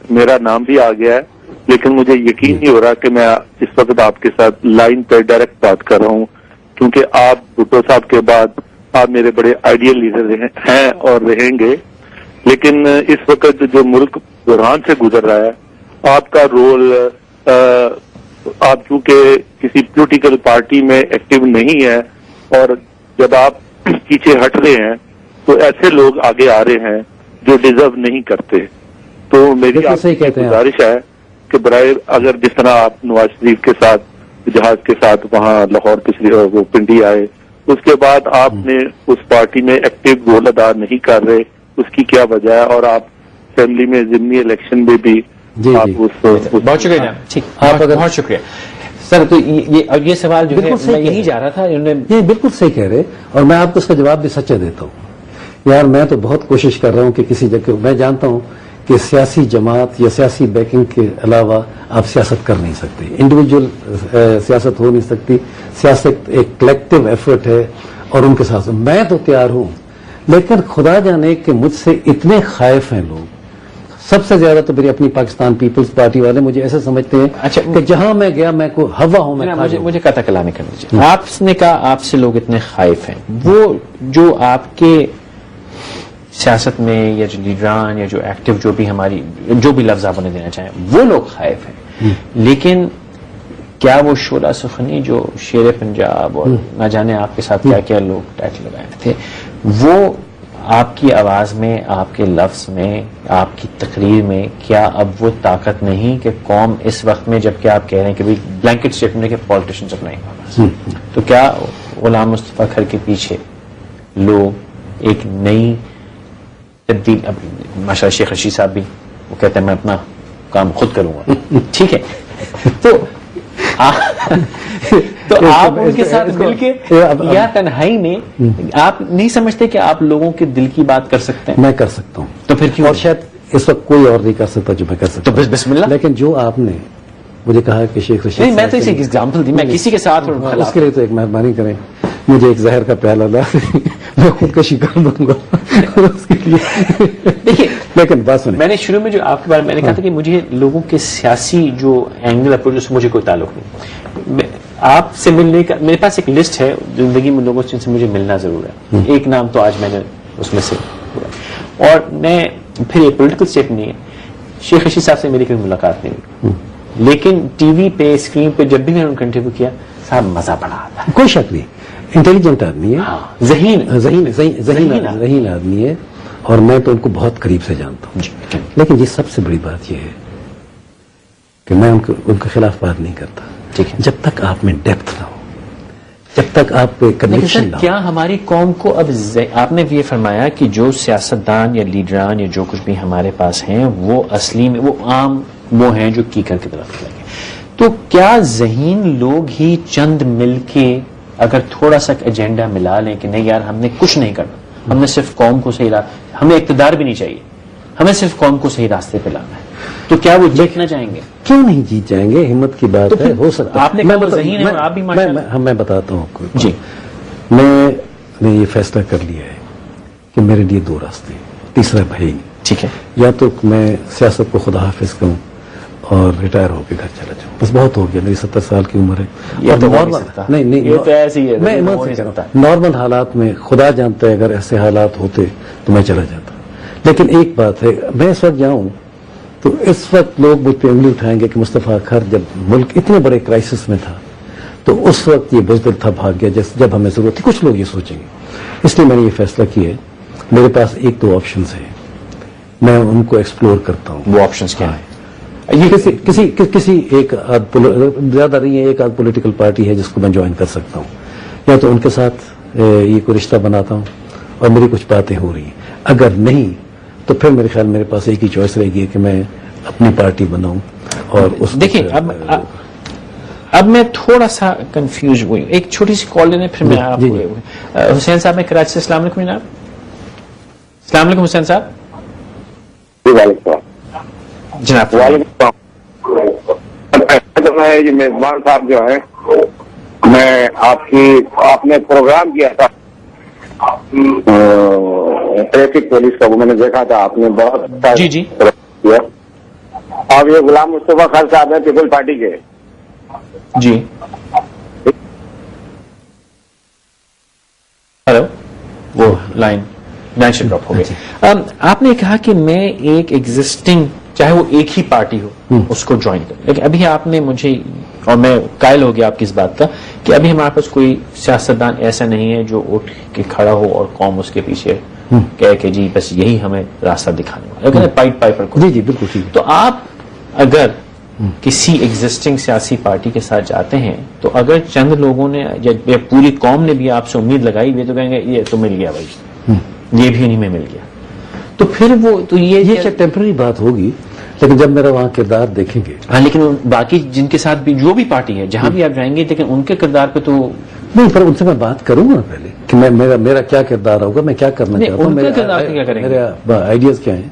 میرا نام بھی آ گیا ہے, لیکن مجھے یقین نہیں ہو رہا کہ میں اس وقت آپ کے ساتھ لائن پہ ڈائریکٹ بات کر رہا ہوں, کیونکہ آپ بھٹو صاحب کے بعد آپ میرے بڑے آئیڈیل لیڈر ہیں اور رہیں گے. لیکن اس وقت جو ملک بحران سے گزر رہا ہے, آپ کا رول, آپ چونکہ کسی پولیٹیکل پارٹی میں ایکٹیو نہیں ہے, اور جب آپ پیچھے ہٹ رہے ہیں تو ایسے لوگ آگے آ رہے ہیں جو ڈیزرو نہیں کرتے. تو میری آپ سے گزارش ہے کہ برائے اگر جس طرح آپ نواز شریف کے ساتھ جہاز کے ساتھ وہاں لاہور پچھلی وہ پنڈی آئے, اس کے بعد آپ نے اس پارٹی میں ایکٹیو رول ادا نہیں کر رہے, اس کی کیا وجہ ہے؟ اور آپ اسمبلی میں ضمنی الیکشن میں بھی بہت شکریہ. بہت شکریہ سر. تو یہ سوال جو ہے میں یہی جا رہا تھا, یہ بالکل صحیح کہہ رہے, اور میں آپ کو اس کا جواب بھی سچا دیتا ہوں. یار میں تو بہت کوشش کر رہا ہوں کہ کسی جگہ, میں جانتا ہوں کہ سیاسی جماعت یا سیاسی بیکنگ کے علاوہ آپ سیاست کر نہیں سکتے, انڈیویجول سیاست ہو نہیں سکتی. سیاست ایک کلیکٹیو ایفرٹ ہے, اور ان کے ساتھ میں تو تیار ہوں, لیکن خدا جانے کہ مجھ سے اتنے خائف ہیں لوگ, سب سے زیادہ تو میری اپنی پاکستان پیپلز پارٹی والے مجھے ایسے سمجھتے ہیں اچھا، کہ جہاں میں گیا میں کو ہوا ہوں میں مجھے قطع کلامی کرنی چاہیے. آپ نے کہا آپ سے لوگ اتنے خائف ہیں، وہ جو آپ کے سیاست میں یا جو لیڈران یا جو ایکٹیو جو بھی ہماری جو بھی لفظ آپ انہیں دینا چاہیں وہ لوگ خائف ہیں، لیکن کیا وہ شعلہ سخنی جو شیر پنجاب اور نہ جانے آپ کے ساتھ کیا کیا لوگ ٹیکس لگائے تھے، وہ آپ کی آواز میں، آپ کے لفظ میں، آپ کی تقریر میں، کیا اب وہ طاقت نہیں کہ قوم اس وقت میں جبکہ آپ کہہ رہے ہیں کہ بھائی بلینکٹ اسٹیٹمنٹ کے پالیٹیشنز اپنائیں، تو کیا غلام مصطفیٰ کھر کے پیچھے لوگ ایک نئی تبدیل، اب ماشاء اللہ شیخ رشید صاحب بھی وہ کہتے ہیں میں اپنا کام خود کروں گا، ٹھیک ہے، تو آپ ان کے ساتھ مل کے یا تنہائی میں آپ نہیں سمجھتے کہ آپ لوگوں کے دل کی بات کر سکتے ہیں؟ میں کر سکتا ہوں، تو پھر کیوں؟ اور شاید اس وقت کوئی اور نہیں کر سکتا جو میں کر سکتا تو بس بسم اللہ. لیکن جو آپ نے مجھے کہا کہ شیخ رشید نہیں، میں تو اسی ایگزامپل دی، میں کسی کے ساتھ اس کے لیے تو ایک مہربانی کریں، مجھے ایک زہر کا پیالہ لا میں خودکشی کر دوں گا اس کے لیے. دیکھیے لیکن بات سنیں، میں نے شروع میں جو آپ کے بارے میں نے کہا تھا کہ مجھے لوگوں کے سیاسی جو اینگل اپروچ سے مجھے کوئی تعلق نہیں. آپ سے ملنے کا میرے پاس ایک لسٹ ہے زندگی میں لوگوں جن سے مجھے ملنا ضرور ہے. ایک نام تو آج میں نے اس میں سے ہوا، اور میں پھر یہ پولیٹیکل اسٹیپ نہیں ہے، شیخ رشید صاحب سے میری کوئی ملاقات نہیں ہوئی، لیکن ٹی وی پہ اسکرین پہ جب بھی میں نے ان کو انٹرویو کیا صاحب مزہ بڑا آتا ہے. کوئی شک نہیں، انٹیلیجنٹ آدمی ہے، ذہین آدمی ہے، اور میں تو ان کو بہت قریب سے جانتا ہوں. لیکن یہ سب سے بڑی بات یہ ہے کہ میں ان کے خلاف بات نہیں کرتا جب تک آپ میں ڈیپتھ نہ ہو، جب تک آپ پہ کنیکشن نہ ہو. کیا ہماری قوم کو اب آپ نے یہ فرمایا کہ جو سیاستدان یا لیڈران یا جو کچھ بھی ہمارے پاس ہیں وہ اصلی میں وہ عام وہ ہیں جو کیکر کی طرف لگے، تو کیا ذہین لوگ ہی چند مل کے اگر تھوڑا سا ایجنڈا ملا لیں کہ نہیں یار ہم نے کچھ نہیں کرنا، ہم نے صرف قوم کو صحیح ہمیں اقتدار بھی نہیں چاہیے، ہمیں صرف قوم کو صحیح راستے پہ لانا ہے، تو کیا وہ جیت نہ جائیں گے؟ کیوں نہیں جیت جائیں گے؟ ہمت کی بات ہے، ہو سکتا ہے. آپ نے ذہین ہے اور آپ بھی میں بتاتا ہوں آپ کو. جی، میں نے یہ فیصلہ کر لیا ہے کہ میرے لیے دو راستے ہیں، تیسرا بھائی نہیں. ٹھیک ہے، یا تو میں سیاست کو خدا حافظ کروں اور ریٹائر ہو کے گھر چلا جاؤں، بس بہت ہو گیا، میری 70 سال کی عمر ہے. میں نارمل حالات میں خدا جانتا ہے اگر ایسے حالات ہوتے تو میں چلا جاتا. لیکن ایک بات ہے، میں اس وقت جاؤں تو اس وقت لوگ مجھ پہ انگلی اٹھائیں گے کہ مصطفیٰ کھر جب ملک اتنے بڑے کرائسس میں تھا تو اس وقت یہ بزدل تھا، بھاگ گیا جب ہمیں ضرورت تھی. کچھ لوگ یہ سوچیں گے، اس لیے میں نے یہ فیصلہ کیا ہے میرے پاس ایک دو آپشنز ہیں، میں ان کو ایکسپلور کرتا ہوں. وہ آپشنز کیا ہیں؟ یہ کسی ایک زیادہ نہیں ہے، ایک آدھ پولیٹیکل پارٹی ہے جس کو میں جوائن کر سکتا ہوں، یا تو ان کے ساتھ یہ کوئی رشتہ بناتا ہوں اور میری کچھ باتیں ہو رہی ہیں. اگر نہیں تو پھر میرے خیال میرے پاس ایک ہی چوائس رہے گی کہ میں اپنی پارٹی بناؤں. اور اس دیکھیں اب میں تھوڑا سا کنفیوز ہوئی ہوں، ایک چھوٹی سی کال لینے پھر میں آپ کو حسین صاحب میں کراچی سے. السلام علیکم جناب. السلام علیکم حسین صاحب. جناب وعلیکم السلام. یہ میزبان صاحب جو ہیں، میں آپ نے پروگرام کیا تھا ٹریفک پولیس کا، وہ میں نے دیکھا تھا، آپ نے بہت اچھا کیا. اب یہ غلام مصطفیٰ خر صاحب ہیں پیپل پارٹی کے. جی ہلو، وہ لائن سے ڈراپ ہو گئی. آپ نے کہا کہ میں ایک ایگزسٹنگ چاہے وہ ایک ہی پارٹی ہو اس کو جوائن کروں، لیکن ابھی آپ نے مجھے اور میں قائل ہو گیا آپ کی اس بات کا کہ ابھی ہمارے پاس کوئی سیاستدان ایسا نہیں ہے جو اٹھ کے کھڑا ہو اور قوم اس کے پیچھے کہے کہ جی بس یہی ہمیں راستہ دکھانے والا، لیکن پائٹ پائپر کو. جی بالکل ٹھیک. تو آپ اگر کسی ایگزسٹنگ سیاسی پارٹی کے ساتھ جاتے ہیں تو اگر چند لوگوں نے یا پوری قوم نے بھی آپ سے امید لگائی ہوئی تو کہیں گے یہ تو مل گیا بھائی، یہ بھی انہیں میں مل گیا، تو پھر وہ تو یہ ٹیمپرری بات ہوگی. لیکن جب میرا وہاں کردار دیکھیں گے، ہاں، لیکن باقی جن کے ساتھ بھی جو بھی پارٹی ہے جہاں بھی آپ جائیں گے لیکن ان کے کردار پہ تو نہیں، پر ان سے میں بات کروں گا پہلے کہ میرا کیا کردار ہوگا، میں کیا کرنا چاہتا ہوں، ان کے کردار کا کیا کریں گے، میرے آئیڈیاز کیا ہیں،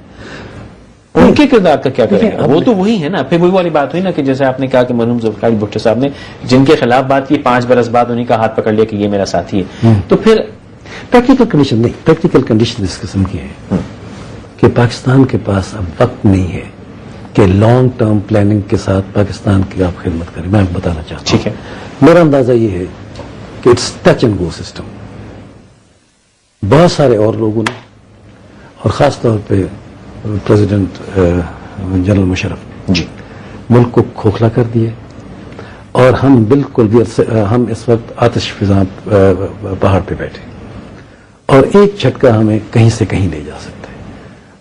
ان کے کردار کا کیا کریں گے. وہ تو وہی ہے نا، پھر وہی والی بات ہوئی نا کہ جیسے آپ نے کہا کہ مرحوم ذوالفقار بھٹو صاحب نے جن کے خلاف بات کی 5 برس بعد انہیں کا ہاتھ پکڑ لیا کہ یہ میرا ساتھی ہے. تو پھر پریکٹیکل کنڈیشن نہیں، پریکٹیکل کنڈیشن اس قسم کی ہے کہ پاکستان کے پاس اب وقت نہیں ہے کہ لانگ ٹرم پلاننگ کے ساتھ پاکستان کی آپ خدمت کریں. میں آپ کو بتانا چاہتا ہوں. ٹھیک ہے. میرا اندازہ یہ ہے کہ it's touch and go system. بہت سارے اور لوگوں نے اور خاص طور پہ پریزیڈنٹ جنرل مشرف جی ملک کو کھوکھلا کر دیے اور ہم بالکل بھی ہم اس وقت آتش فضاں پہاڑ پہ بیٹھے اور ایک جھٹکا ہمیں کہیں سے کہیں لے جا سکتا ہے.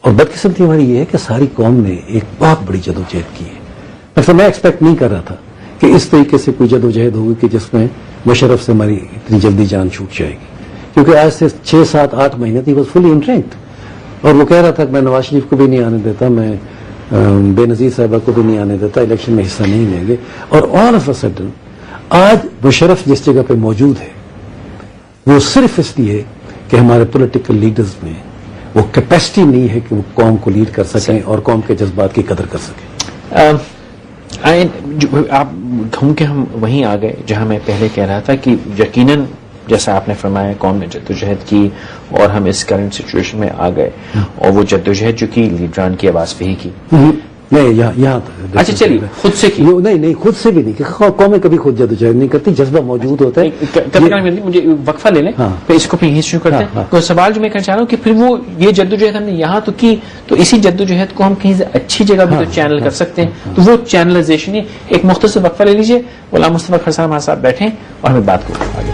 اور بدقسمتی ہماری یہ ہے کہ ساری قوم نے ایک بہت بڑی جدوجہد کی ہے. مثلا میں ایکسپیکٹ نہیں کر رہا تھا کہ اس طریقے سے کوئی جدوجہد ہوگی کہ جس میں مشرف سے ہماری اتنی جلدی جان چھوٹ جائے گی, کیونکہ آج سے 6, 7, 8 مہینے تھی واز فلی انٹرینکڈ. اور وہ کہہ رہا تھا کہ میں نواز شریف کو بھی نہیں آنے دیتا, میں بے نظیر صاحبہ کو بھی نہیں آنے دیتا, الیکشن میں حصہ نہیں لیں گے. اور آل آف اے سڈن آج مشرف جس جگہ پہ موجود ہے وہ صرف اس لیے کہ ہمارے پولیٹیکل لیڈرز میں وہ کیپیسٹی نہیں ہے کہ وہ قوم کو لیڈ کر سکیں اور قوم کے جذبات کی قدر کر سکیں. آپ گھوم کے ہم وہیں آ گئے جہاں میں پہلے کہہ رہا تھا کہ یقیناً جیسا آپ نے فرمایا قوم نے جدوجہد کی اور ہم اس کرنٹ سچویشن میں آ گئے, اور وہ جدوجہد جو کی لیڈران کی آواز پہ ہی کی. نہیں یہاں اچھا چلیے خود سے کی. نہیں خود سے بھی نہیں, قومیں کبھی خود جدوجہد نہیں کرتی, جذبہ موجود ہوتا ہے. مجھے وقفہ لے لیں پھر اس کو پھر یہیں شروع کرتے ہیں. تو سوال جو میں کہنا چاہ رہا ہوں کہ پھر وہ یہ جدوجہد ہم نے یہاں تو کی, تو اسی جدوجہد کو ہم کہیں سے اچھی جگہ بھی تو چینل کر سکتے ہیں. تو وہ چینلائزیشن ہے. ایک مختصر وقفہ لے لیجیے, غلام مصطفیٰ خان صاحب ہمارے ساتھ بیٹھیں اور ہمیں بات کو آگے بڑھائیں.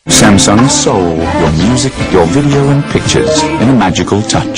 Samsung Soul, your music, your video and pictures in a magical touch.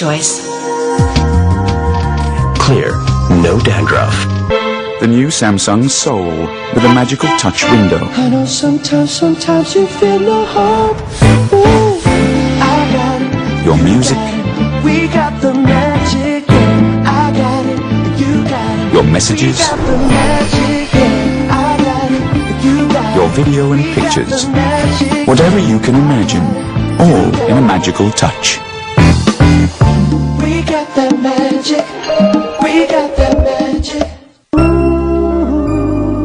choice. Clear, no dandruff. The new Samsung Soul with a magical touch window. I know sometimes you feel no hope. Ooh, I got it. Your music, We got the magic. Yeah, I got it. You got it. your messages, Got the magic. Yeah, I got it. You got it. your video and pictures. The magic. Whatever you can imagine, all in a magical touch. We got that magic. We got that magic.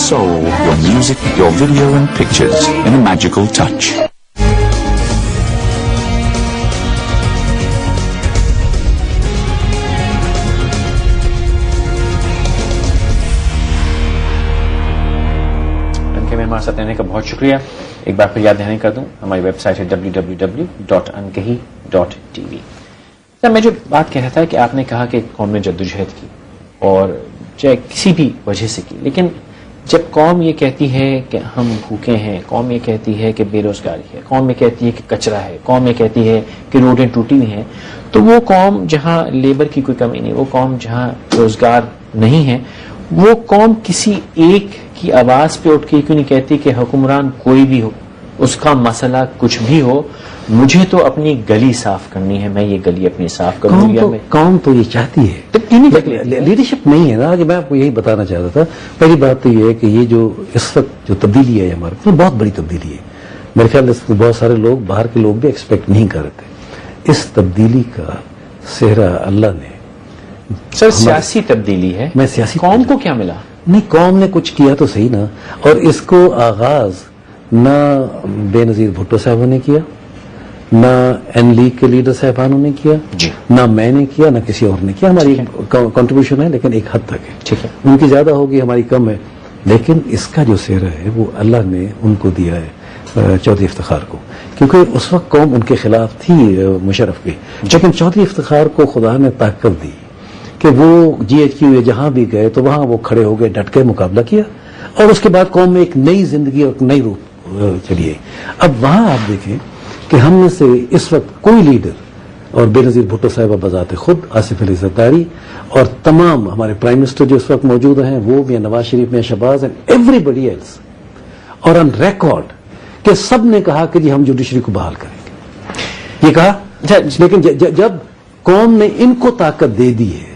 Soul, your music, your video and pictures in a magical touch. ہمارے ساتھ رہنے کا بہت شکریہ. ایک بار پھر یاد دہانی کر دوں, ہماری ویب سائٹ ہے www.ankahi.tv. سر میں جو بات کہہ رہا تھا کہ آپ نے کہا کہ قوم نے جدوجہد کی اور چاہے کسی بھی وجہ سے کی, لیکن جب قوم یہ کہتی ہے کہ ہم بھوکے ہیں, قوم یہ کہتی ہے کہ بے روزگاری ہے, قوم یہ کہتی ہے کہ کچرا ہے, قوم یہ کہتی ہے کہ روڈیں ٹوٹی ہوئی ہیں, تو وہ قوم جہاں لیبر کی کوئی کمی نہیں, وہ قوم جہاں روزگار نہیں ہے, وہ قوم کسی ایک کی آواز پہ اٹھ کے کیوں نہیں کہتی کہ حکمران کوئی بھی ہو, اس کا مسئلہ کچھ بھی ہو, مجھے تو اپنی گلی صاف کرنی ہے, میں یہ گلی اپنی صاف کروں گی. قوم تو یہ چاہتی ہے, لیڈرشپ نہیں ہے نا. کہ میں آپ کو یہی بتانا چاہتا تھا. پہلی بات تو یہ ہے کہ یہ جو اس وقت جو تبدیلی ہے ہمارے بہت بڑی تبدیلی ہے. میرے خیال سے بہت سارے لوگ, باہر کے لوگ بھی ایکسپیکٹ نہیں کر رہے تھے. اس تبدیلی کا صحرا اللہ نے. سر سیاسی تبدیلی ہے, میں سیاسی قوم کو کیا ملا؟ نہیں, قوم نے کچھ کیا تو صحیح نا. اور اس کو آغاز نہ بے نظیر بھٹو صاحبوں نے کیا, نہ این لیگ کے لیڈر صاحبانوں نے کیا, نہ میں نے کیا, نہ کسی اور نے کیا. ہماری کنٹریبیوشن ہے لیکن ایک حد تک ہے. ٹھیک ہے, ان کی زیادہ ہوگی, ہماری کم ہے. لیکن اس کا جو سہرا ہے وہ اللہ نے ان کو دیا ہے, چودھری افتخار کو, کیونکہ اس وقت قوم ان کے خلاف تھی مشرف کی. لیکن چودھری افتخار کو خدا نے طاقت دی کہ وہ GHQ یا جہاں بھی گئے تو وہاں وہ کھڑے ہو گئے, ڈٹ کے مقابلہ کیا, اور اس کے بعد قوم میں ایک نئی زندگی اور ایک نئی روح چلی. اب وہاں آپ دیکھیں کہ ہم میں سے اس وقت کوئی لیڈر, اور بے نظیر بھٹو صاحبہ بذات خود, آصف علی زرداری, اور تمام ہمارے پرائم منسٹر جو اس وقت موجود ہیں وہ بھی, نواز شریف میں, Shahbaz and everybody else, اور آن ریکارڈ کہ سب نے کہا کہ جی ہم جوڈیشری کو بحال کریں گے, یہ کہا. لیکن جب قوم نے ان کو طاقت دے دی ہے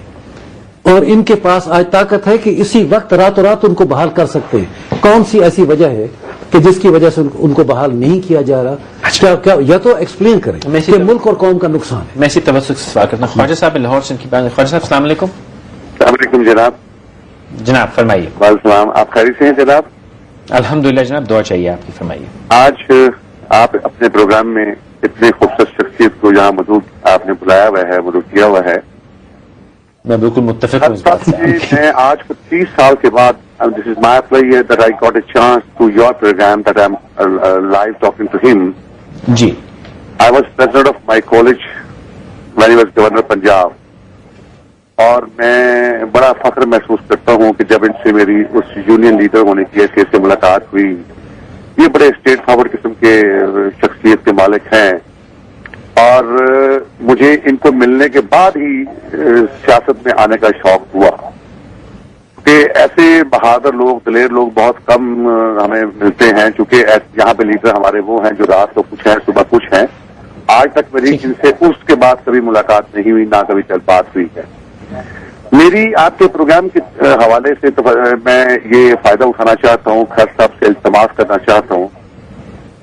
اور ان کے پاس آج طاقت ہے کہ اسی وقت راتوں رات ان کو بحال کر سکتے ہیں, کون سی ایسی وجہ ہے کہ جس کی وجہ سے ان کو بحال نہیں کیا جا رہا؟ کیا یا تو ایکسپلین کریں کہ ملک اور قوم کا نقصان ہے. میں اسی توسط سے سوال کرتا ہوں. خواجہ صاحب لاہور سے خواجہ صاحب السلام علیکم. السلام علیکم جناب. جناب فرمائیے. وعلیکم السلام. آپ خیریت سے ہیں جناب؟ الحمدللہ جناب, دعا چاہیے آپ کی, فرمائیے. آج آپ اپنے پروگرام میں اتنے خوبصورت شخصیت کو یہاں موجود آپ نے بلایا ہوا ہے, موجود کیا ہوا ہے. میں بالکل متفق ہوں اس بات سے. میں آج 30 سال کے بعد, this is my pleasure that I got a chance to your program that I'm live talking to him. G. I was president of my college when he was governor Punjab. اور میں بڑا فخر محسوس کرتا ہوں کہ جب ان سے میری اس یونین لیڈر ہونے کی حیثیت سے ملاقات ہوئی. یہ بڑے اسٹیٹ فارورڈ قسم کے شخصیت کے مالک ہیں, اور مجھے ان کو ملنے کے بعد ہی سیاست میں آنے کا شوق ہوا کہ ایسے بہادر لوگ, دلیر لوگ بہت کم ہمیں ملتے ہیں, چونکہ یہاں پہ لیڈر ہمارے وہ ہیں جو رات کو کچھ ہیں, صبح کچھ ہیں. آج تک میری ان سے اس کے بعد کبھی ملاقات نہیں ہوئی, نہ کبھی بات ہوئی ہے. میری آپ کے پروگرام کے حوالے سے تو میں یہ فائدہ اٹھانا چاہتا ہوں, خیر صاحب سے التماس کرنا چاہتا ہوں.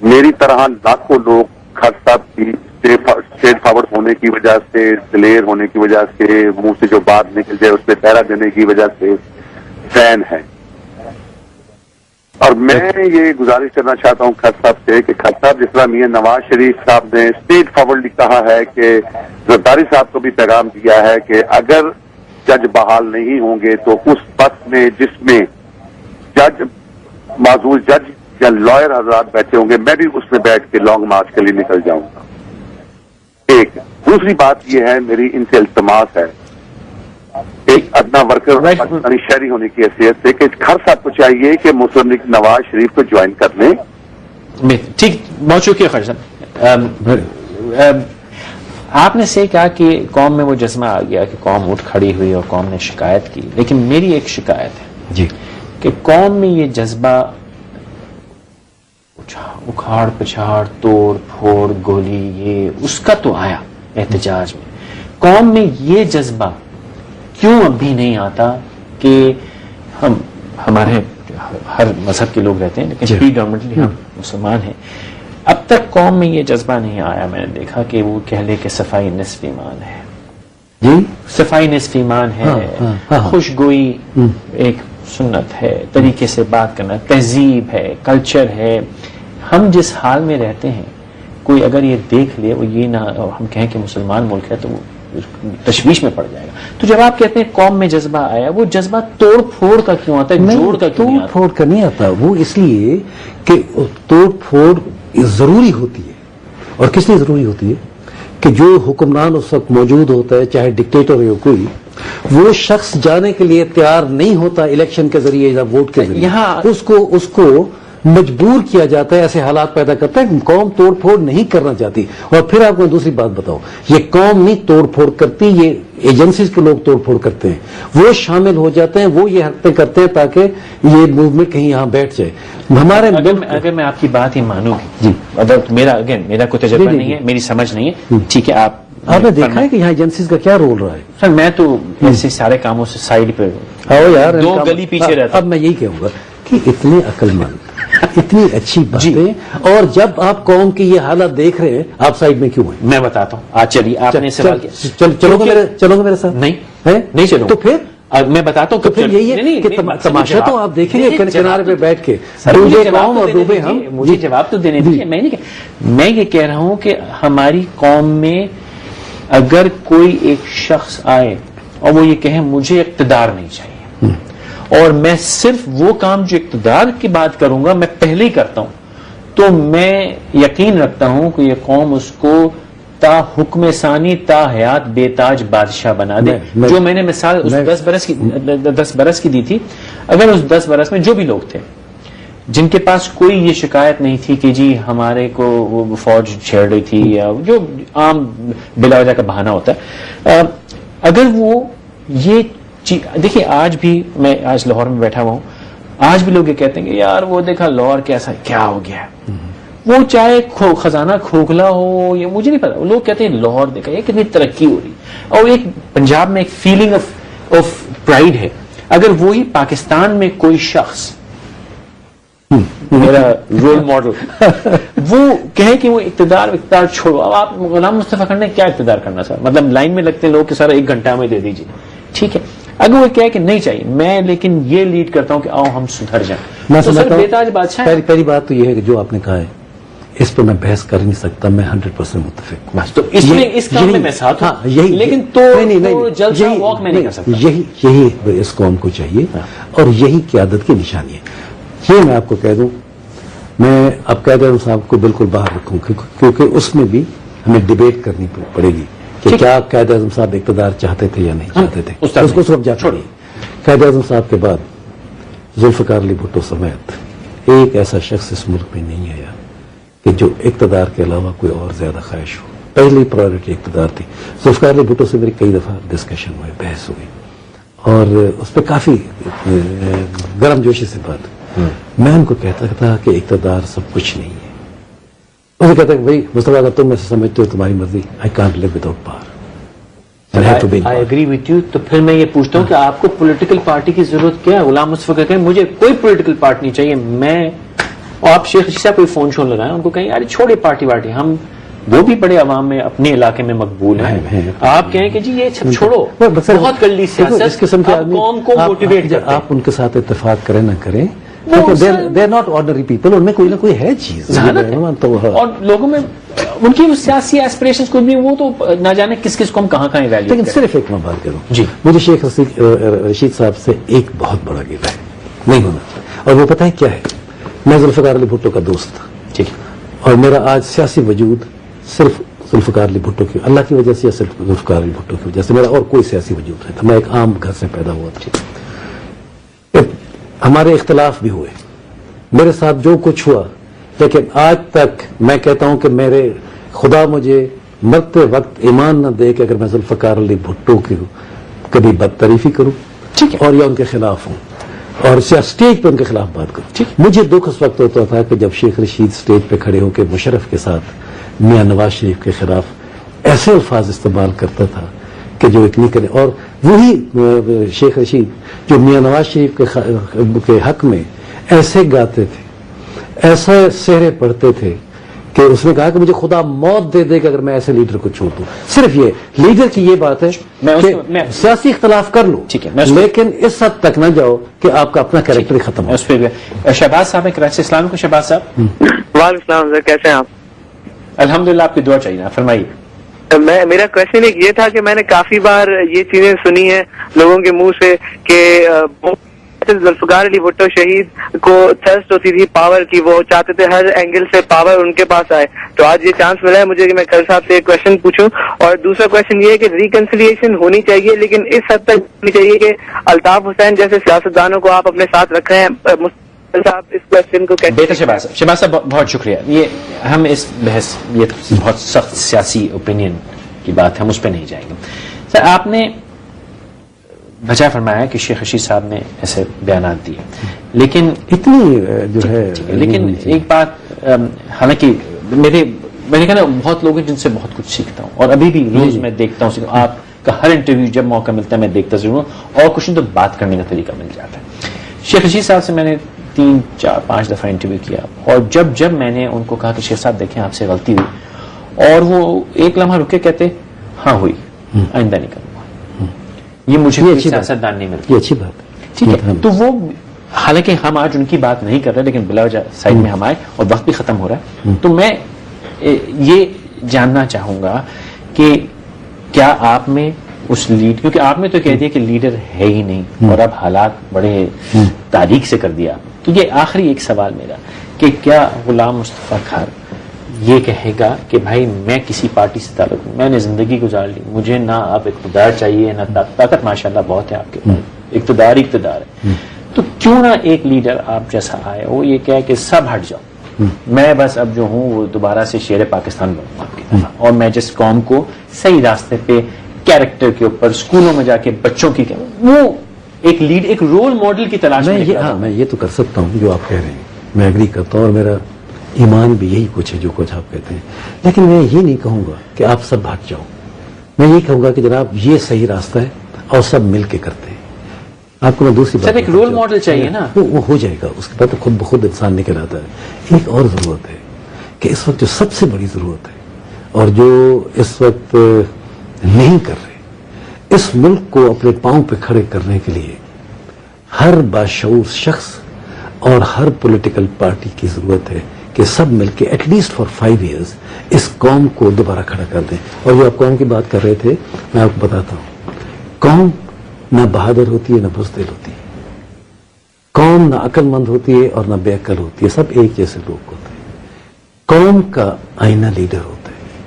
میری طرح لاکھوں لوگ خیر صاحب کی اسٹیٹ فارورڈ ہونے کی وجہ سے, دلیر ہونے کی وجہ سے, منہ سے جو بات نکل جائے اس پہ پہرا دینے کی وجہ سے فین ہے. اور میں یہ گزارش کرنا چاہتا ہوں خیر صاحب سے کہ خیر صاحب جس طرح میاں نواز شریف صاحب نے اسٹیٹ فارورڈ کہا ہے کہ زرداری صاحب کو بھی پیغام دیا ہے کہ اگر جج بحال نہیں ہوں گے تو اس بس میں جس میں جج, معذور جج یا لائر حضرات بیٹھے ہوں گے, میں بھی اس میں بیٹھ کے لانگ مارچ کے لیے نکل جاؤں گا. ایک دوسری بات یہ ہے, میری ان سے التماس ہے ایک ادنا ورکر پاکستانی شہری ہونے کی حیثیت سے کہ ہر صاحب کو چاہیے کہ مسلم لیگ نواز شریف کو جوائن کر لیں. ٹھیک, بہت شکریہ خواجہ صاحب. آپ نے سے کہا کہ قوم میں وہ جذبہ آ گیا کہ قوم اٹھ کھڑی ہوئی اور قوم نے شکایت کی, لیکن میری ایک شکایت ہے جی کہ قوم میں یہ جذبہ اکھاڑ پچھاڑ, توڑ پھوڑ, گولی, یہ اس کا تو آیا احتجاج میں. قوم میں یہ جذبہ کیوں ابھی نہیں آتا کہ ہمارے ہر مذہب کے لوگ رہتے ہیں لیکن پری ڈومیننٹلی ہم مسلمان ہیں, اب تک قوم میں یہ جذبہ نہیں آیا. میں نے دیکھا کہ وہ کہہ لے کہ صفائی نصف ایمان ہے. جی, صفائی نصف ایمان ہے, خوشگوئی ایک سنت ہے, طریقے سے بات کرنا تہذیب ہے, کلچر ہے. ہم جس حال میں رہتے ہیں, کوئی اگر یہ دیکھ لے, وہ یہ نہ ہم کہیں کہ مسلمان ملک ہے تو وہ تشویش میں پڑ جائے گا. تو جب آپ کہتے ہیں قوم میں جذبہ آیا, وہ جذبہ توڑ پھوڑ کا کیوں آتا ہے, جوڑ کا کیوں نہیں آتا؟ توڑ پھوڑ کا نہیں آتا, وہ اس لیے کہ توڑ پھوڑ ضروری ہوتی ہے. اور کس لیے ضروری ہوتی ہے کہ جو حکمران اس وقت موجود ہوتا ہے, چاہے ڈکٹیٹر ہو کوئی, وہ شخص جانے کے لیے تیار نہیں ہوتا الیکشن کے ذریعے یا ووٹ کے ذریعے. یہاں اس کو مجبور کیا جاتا ہے, ایسے حالات پیدا کرتا ہے. قوم توڑ پھوڑ نہیں کرنا چاہتی. اور پھر آپ کو دوسری بات بتاؤ, یہ قوم نہیں توڑ پھوڑ کرتی, یہ ایجنسیز کے لوگ توڑ پھوڑ کرتے ہیں. وہ شامل ہو جاتے ہیں, وہ یہ حرکتیں کرتے ہیں تاکہ یہ موومنٹ کہیں یہاں بیٹھ جائے. ہمارے اگر میں آپ کی بات ہی مانوں گی, اگر میرا کوئی تجربہ نہیں ہے, میری سمجھ نہیں ہے, ٹھیک ہے, آپ نے دیکھا ہے کہ یہاں ایجنسیز کا کیا رول رہا ہے. سر میں تو ایسے سارے کاموں سے سائڈ پہ یار, دو گلی پیچھے رہتا. اب میں یہی کہوں گا کہ اتنے عقل مند, اتنی اچھی باتیں, اور جب آپ قوم کی یہ حالت دیکھ رہے ہیں, آپ سائڈ میں کیوں ہیں؟ میں بتاتا ہوں. آج چلیے, آپ نے سوال کیا, چلو گے میرے ساتھ؟ نہیں چلو. تو پھر میں بتاتا ہوں. تو پھر یہی ہے کہ تماشا تو آپ دیکھیں گے کنارے پہ بیٹھ کے, قوم اور ڈوبے ہم. مجھے جواب تو دینے دیجیے. میں یہ کہہ رہا ہوں کہ ہماری قوم میں اگر کوئی ایک شخص آئے اور وہ یہ کہے مجھے اقتدار نہیں چاہیے, اور میں صرف وہ کام جو اقتدار کی بات کروں گا میں پہلے ہی کرتا ہوں, تو میں یقین رکھتا ہوں کہ یہ قوم اس کو تا حکم ثانی تا حیات بے تاج بادشاہ بنا دے. جو میں نے مثال اس 10 برس کی دی تھی, اگر اس 10 برس میں جو بھی لوگ تھے جن کے پاس کوئی یہ شکایت نہیں تھی کہ جی ہمارے کو وہ فوج چھیڑ رہی تھی یا جو عام بلا وجہ کا بہانہ ہوتا ہے, اگر وہ یہ دیکھیے آج بھی میں آج لاہور میں بیٹھا ہوا ہوں, آج بھی لوگ یہ کہتے ہیں کہ یار وہ دیکھا لاہور کیسا کیا ہو گیا ہے, وہ چاہے خزانہ کھوکھلا ہو یا مجھے نہیں پتا, لوگ کہتے ہیں لاہور دیکھا یہ کتنی ترقی ہو رہی, اور ایک پنجاب میں ایک فیلنگ آف پرائڈ ہے. اگر وہی پاکستان میں کوئی شخص میرا رول ماڈل وہ کہے کہ وہ اقتدار چھوڑو, اب آپ غلام مصطفیٰ خان نے کیا اقتدار کرنا سر, مطلب لائن میں لگتے ہیں لوگ کہ سر 1 گھنٹہ ہمیں دے دیجیے, ٹھیک ہے. اگر وہ کہے کہ نہیں چاہیے میں لیکن یہ لیڈ کرتا ہوں کہ آؤ ہم سدھر جائیں, میں تو سر بیتاج بادشاہ. پہلی بات تو یہ ہے کہ جو آپ نے کہا ہے اس پر میں بحث کر نہیں سکتا, میں 100% متفق ہوں. تو اس میں اس کام میں ساتھ ہوں, لیکن تو جلد واک میں نہیں کر سکتا. یہی اس قوم کو چاہیے اور یہی قیادت کی نشانی ہے. یہ میں آپ کو کہہ دوں, میں اب قائد اعظم صاحب کو بالکل باہر رکھوں کیونکہ اس میں بھی ہمیں ڈیبیٹ کرنی پڑے گی کہ کیا قائد اعظم صاحب اقتدار چاہتے تھے یا نہیں چاہتے تھے, اس کو سب جا چھوڑیے. قائد اعظم صاحب کے بعد ذوالفقار علی بھٹو سمیت ایک ایسا شخص اس ملک میں نہیں آیا کہ جو اقتدار کے علاوہ کوئی اور زیادہ خواہش ہو. پہلی پرائرٹی اقتدار تھی. ذوالفقار علی بھٹو سے میری کئی دفعہ ڈسکشن ہوئے, بحث ہوئی, اور اس پہ کافی گرم جوشی سے بات. میں ان کو کہتا تھا کہ اقتدار سب کچھ نہیں ہے. مجھے کہتا ہے بھائی مصطفیٰ اگر تم ایسے سمجھتے ہو تمہاری مرضی, I can't live without power. I agree with you. تو پھر میں یہ پوچھتا ہوں کہ آپ کو پولیٹیکل پارٹی کی ضرورت کیا ہے؟ غلام مصطفیٰ کہتے ہیں مجھے کوئی پولیٹیکل پارٹی نہیں چاہیے. میں اور آپ شیخ رشید صاحب کوئی فون شون لگائیں, ان کو کہیں یار چھوڑے پارٹی ہم وہ بھی بڑے عوام میں اپنے علاقے میں مقبول ہیں. آپ کہیں کہ جی یہ سب چھوڑو, بہت کڑی سیاست, اس قسم کے آدمی قوم کو موٹیویٹ کرتے ہیں. آپ ان کے ساتھ اتفاق کریں نہ کریں, they are not ordinary people, ان میں کوئی نہ کوئی ہے چیز. اور لوگوں میں ان کی سیاسی ایسپریشنز کچھ بھی, وہ تو نہ جانے کس کس کو ہم کہاں ایویلیوٹ. لیکن صرف ایک میں بات کروں جی, مجھے شیخ رشید صاحب سے ایک بہت بڑا گلا ہے, نہیں ہونا چاہیے, اور وہ پتہ ہے کیا ہے. میں ذوالفقار علی بھٹو کا دوست تھا, ٹھیک, اور میرا آج سیاسی وجود صرف ذوالفقار علی بھٹو کی اللہ کی وجہ سے یا صرف ذوالفقار علی بھٹو کی وجہ سے, میرا اور کوئی سیاسی وجود نہیں تھا. میں ایک عام گھر سے پیدا ہوا تھا. ہمارے اختلاف بھی ہوئے, میرے ساتھ جو کچھ ہوا, لیکن آج تک میں کہتا ہوں کہ میرے خدا مجھے مرتے وقت ایمان نہ دے کہ اگر میں ذوالفقار علی بھٹو کی کبھی بدتعریفی کروں اور یا ان کے خلاف ہوں اور اسٹیج پہ ان کے خلاف بات کروں. مجھے دکھ اس وقت ہوتا تھا کہ جب شیخ رشید اسٹیج پہ کھڑے ہو کے مشرف کے ساتھ میاں نواز شریف کے خلاف ایسے الفاظ استعمال کرتا تھا کہ جو اتنی کرے, اور وہی شیخ رشید جو میاں نواز شریف کے حق میں ایسے گاتے تھے, ایسے سہرے پڑھتے تھے کہ اس نے کہا کہ مجھے خدا موت دے دے کہ اگر میں ایسے لیڈر کو چھوڑ دوں. صرف یہ لیڈر کی یہ بات ہے کہ سیاسی اختلاف کر لو, لیکن اس حد تک نہ جاؤ کہ آپ کا اپنا کریکٹر ہی ختم ہو. شہباز صاحب کراچی اسلام کو. شہباز صاحب وعلیکم السلام سر, کیسے ہیں آپ؟ الحمدللہ, آپ کی دعا چاہیے, فرمائیے. میرا کوشچن ایک یہ تھا کہ میں نے کافی بار یہ چیزیں سنی ہیں لوگوں کے منہ سے کہ ذوالفقار علی بھٹو شہید کو تھرسٹ ہوتی تھی پاور کی, وہ چاہتے تھے ہر اینگل سے پاور ان کے پاس آئے. تو آج یہ چانس ملا ہے مجھے کہ میں کل صاحب سے ایک کوشچن پوچھوں. اور دوسرا کوشچن یہ ہے کہ ریکنسیلیشن ہونی چاہیے, لیکن اس حد تک ہونی چاہیے کہ الطاف حسین جیسے سیاستدانوں کو آپ اپنے ساتھ رکھ رہے ہیں. صاحب اس کوشچن کو بہتر. شہباز صاحب بہت شکریہ. یہ ہم اس بحث, یہ بہت سخت سیاسی اوپینین کی بات ہے, ہم اس پہ نہیں جائیں گے. سر آپ نے بجا فرمایا کہ شیخ رشید صاحب نے ایسے بیانات دیے, لیکن اتنی جو ہے, لیکن ایک بات, حالانکہ میں نے کہا نا بہت لوگ ہیں جن سے بہت کچھ سیکھتا ہوں, اور ابھی بھی روز میں دیکھتا ہوں, آپ کا ہر انٹرویو جب موقع ملتا ہے میں دیکھتا ضرور ہوں, اور کچھ نہیں تو بات کرنے کا طریقہ مل جاتا ہے. شیخ رشید صاحب سے میں نے 3, 4, 5 دفعہ انٹرویو کیا, اور جب میں نے ان کو کہا کہ شیخ صاحب دیکھیں آپ سے غلطی ہوئی, اور وہ ایک لمحہ رکے کہتے ہاں ہوئی, آئندہ نہیں کروں گا. یہ مجھے سیاستدان نہیں ملتی. یہ اچھی بات ہے, ٹھیک ہے. تو وہ حالانکہ ہم آج ان کی بات نہیں کر رہے, لیکن بلا وجہ سائڈ میں ہم آئے اور وقت بھی ختم ہو رہا ہے, تو میں یہ جاننا چاہوں گا کہ کیا آپ میں اس لیڈ, کیونکہ آپ نے تو کہہ دیا کہ لیڈر ہے ہی نہیں, اور اب حالات بڑے تاریخ سے کر دیا, تو یہ آخری ایک سوال میرا کہ کیا غلام مصطفیٰ خان یہ کہے گا کہ بھائی میں کسی پارٹی سے تعلق ہوں, میں نے زندگی گزار لی, مجھے نہ اب اقتدار چاہیے نہ طاقت, ماشاءاللہ بہت ہے آپ کے پاس, اقتدار ہے, تو کیوں نہ ایک لیڈر آپ جیسا آئے وہ یہ کہے کہ سب ہٹ جاؤ, میں بس اب جو ہوں وہ دوبارہ سے شیر پاکستان بنوں آپ کی طرح, اور میں جس قوم کو صحیح راستے پہ کیریکٹر کے اوپر اسکولوں میں جا کے بچوں کی وہ ایک لیڈ, ایک رول ماڈل کی تلاش میں. میں یہ تو کر سکتا ہوں جو آپ کہہ رہے ہیں, میں ایگری کرتا ہوں, اور میرا ایمان بھی یہی کچھ ہے جو کچھ آپ کہتے ہیں, لیکن میں یہ نہیں کہوں گا کہ آپ سب ہٹ جاؤ, میں یہ کہوں گا کہ جناب یہ صحیح راستہ ہے اور سب مل کے کرتے ہیں. آپ کو میں دوسری بات, ایک رول ماڈل چاہیے نا, وہ ہو جائے گا, اس کے بعد خود بخود انسان نکل آتا ہے. ایک اور ضرورت ہے کہ اس وقت جو سب سے بڑی ضرورت ہے اور جو اس وقت نہیں کر رہے, اس ملک کو اپنے پاؤں پہ کھڑے کرنے کے لیے ہر باشعور شخص اور ہر پولیٹیکل پارٹی کی ضرورت ہے کہ سب مل کے ایٹ لیسٹ فار 5 ایئرز اس قوم کو دوبارہ کھڑا کر دیں. اور جو آپ قوم کی بات کر رہے تھے, میں آپ کو بتاتا ہوں, قوم نہ بہادر ہوتی ہے نہ بزدل ہوتی ہے, قوم نہ عقل مند ہوتی ہے اور نہ بے عقل ہوتی ہے, سب ایک جیسے لوگ ہوتے ہیں. قوم کا آئینہ لیڈر ہوتا ہے,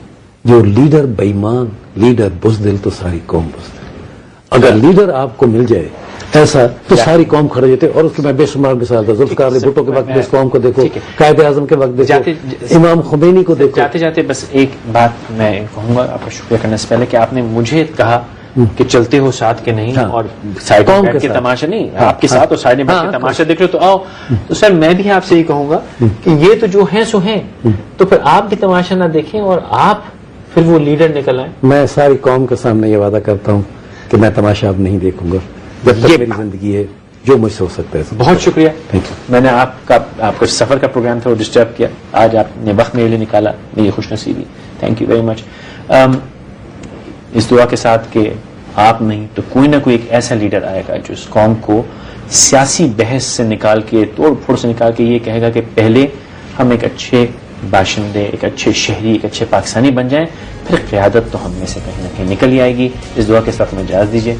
جو لیڈر بے ایمان, لیڈر بزدل تو ساری قوم بزدل. اگر لیڈر آپ کو مل جائے ایسا تو ساری قوم کھڑے جاتے, اور اس کی میں بے شمار مثال تھا, ذوالفقار علی بھٹو کے وقت اس قوم کو دیکھو, قائد اعظم کے وقت دیکھو, امام خمینی کو دیکھو. جاتے جاتے بس ایک بات میں کہوں گا آپ کا شکریہ کرنے سے پہلے کہ آپ نے مجھے کہا کہ چلتے ہو ساتھ کے نہیں, اور سائڈ میں بیٹھ کے تماشا نہیں, آپ کے ساتھ اور سائڈ میں بیٹھ کے تماشا دیکھ رہے تو آؤ. تو سر میں بھی آپ سے یہ کہوں گا کہ یہ تو جو ہیں سو ہیں, تو پھر آپ بھی تماشا نہ دیکھیں اور آپ پھر وہ لیڈر نکل آئیں. میں ساری قوم کے سامنے یہ وعدہ کرتا ہوں کہ میں تماشا اب نہیں دیکھوں گا جب تک میری زندگی ہے, جو مجھ سے ہو سکتا ہے. بہت شکریہ. میں نے آپ کا سفر کا پروگرام تھا وہ ڈسٹرب کیا, آج آپ نے وقت میرے لیے نکالا, میری خوش نصیبی. Thank you very much. اس دعا کے ساتھ کہ آپ نہیں تو کوئی نہ کوئی ایک ایسا لیڈر آئے گا جو اس قوم کو سیاسی بحث سے نکال کے, توڑ پھوڑ سے نکال کے یہ کہے گا کہ پہلے ہم ایک اچھے باشندے, ایک اچھے شہری, ایک اچھے پاکستانی بن جائیں, پھر قیادت تو ہم میں سے کہیں نہ کہیں نکل ہی آئے گی. اس دعا کے ساتھ میں اجازت دیجیے.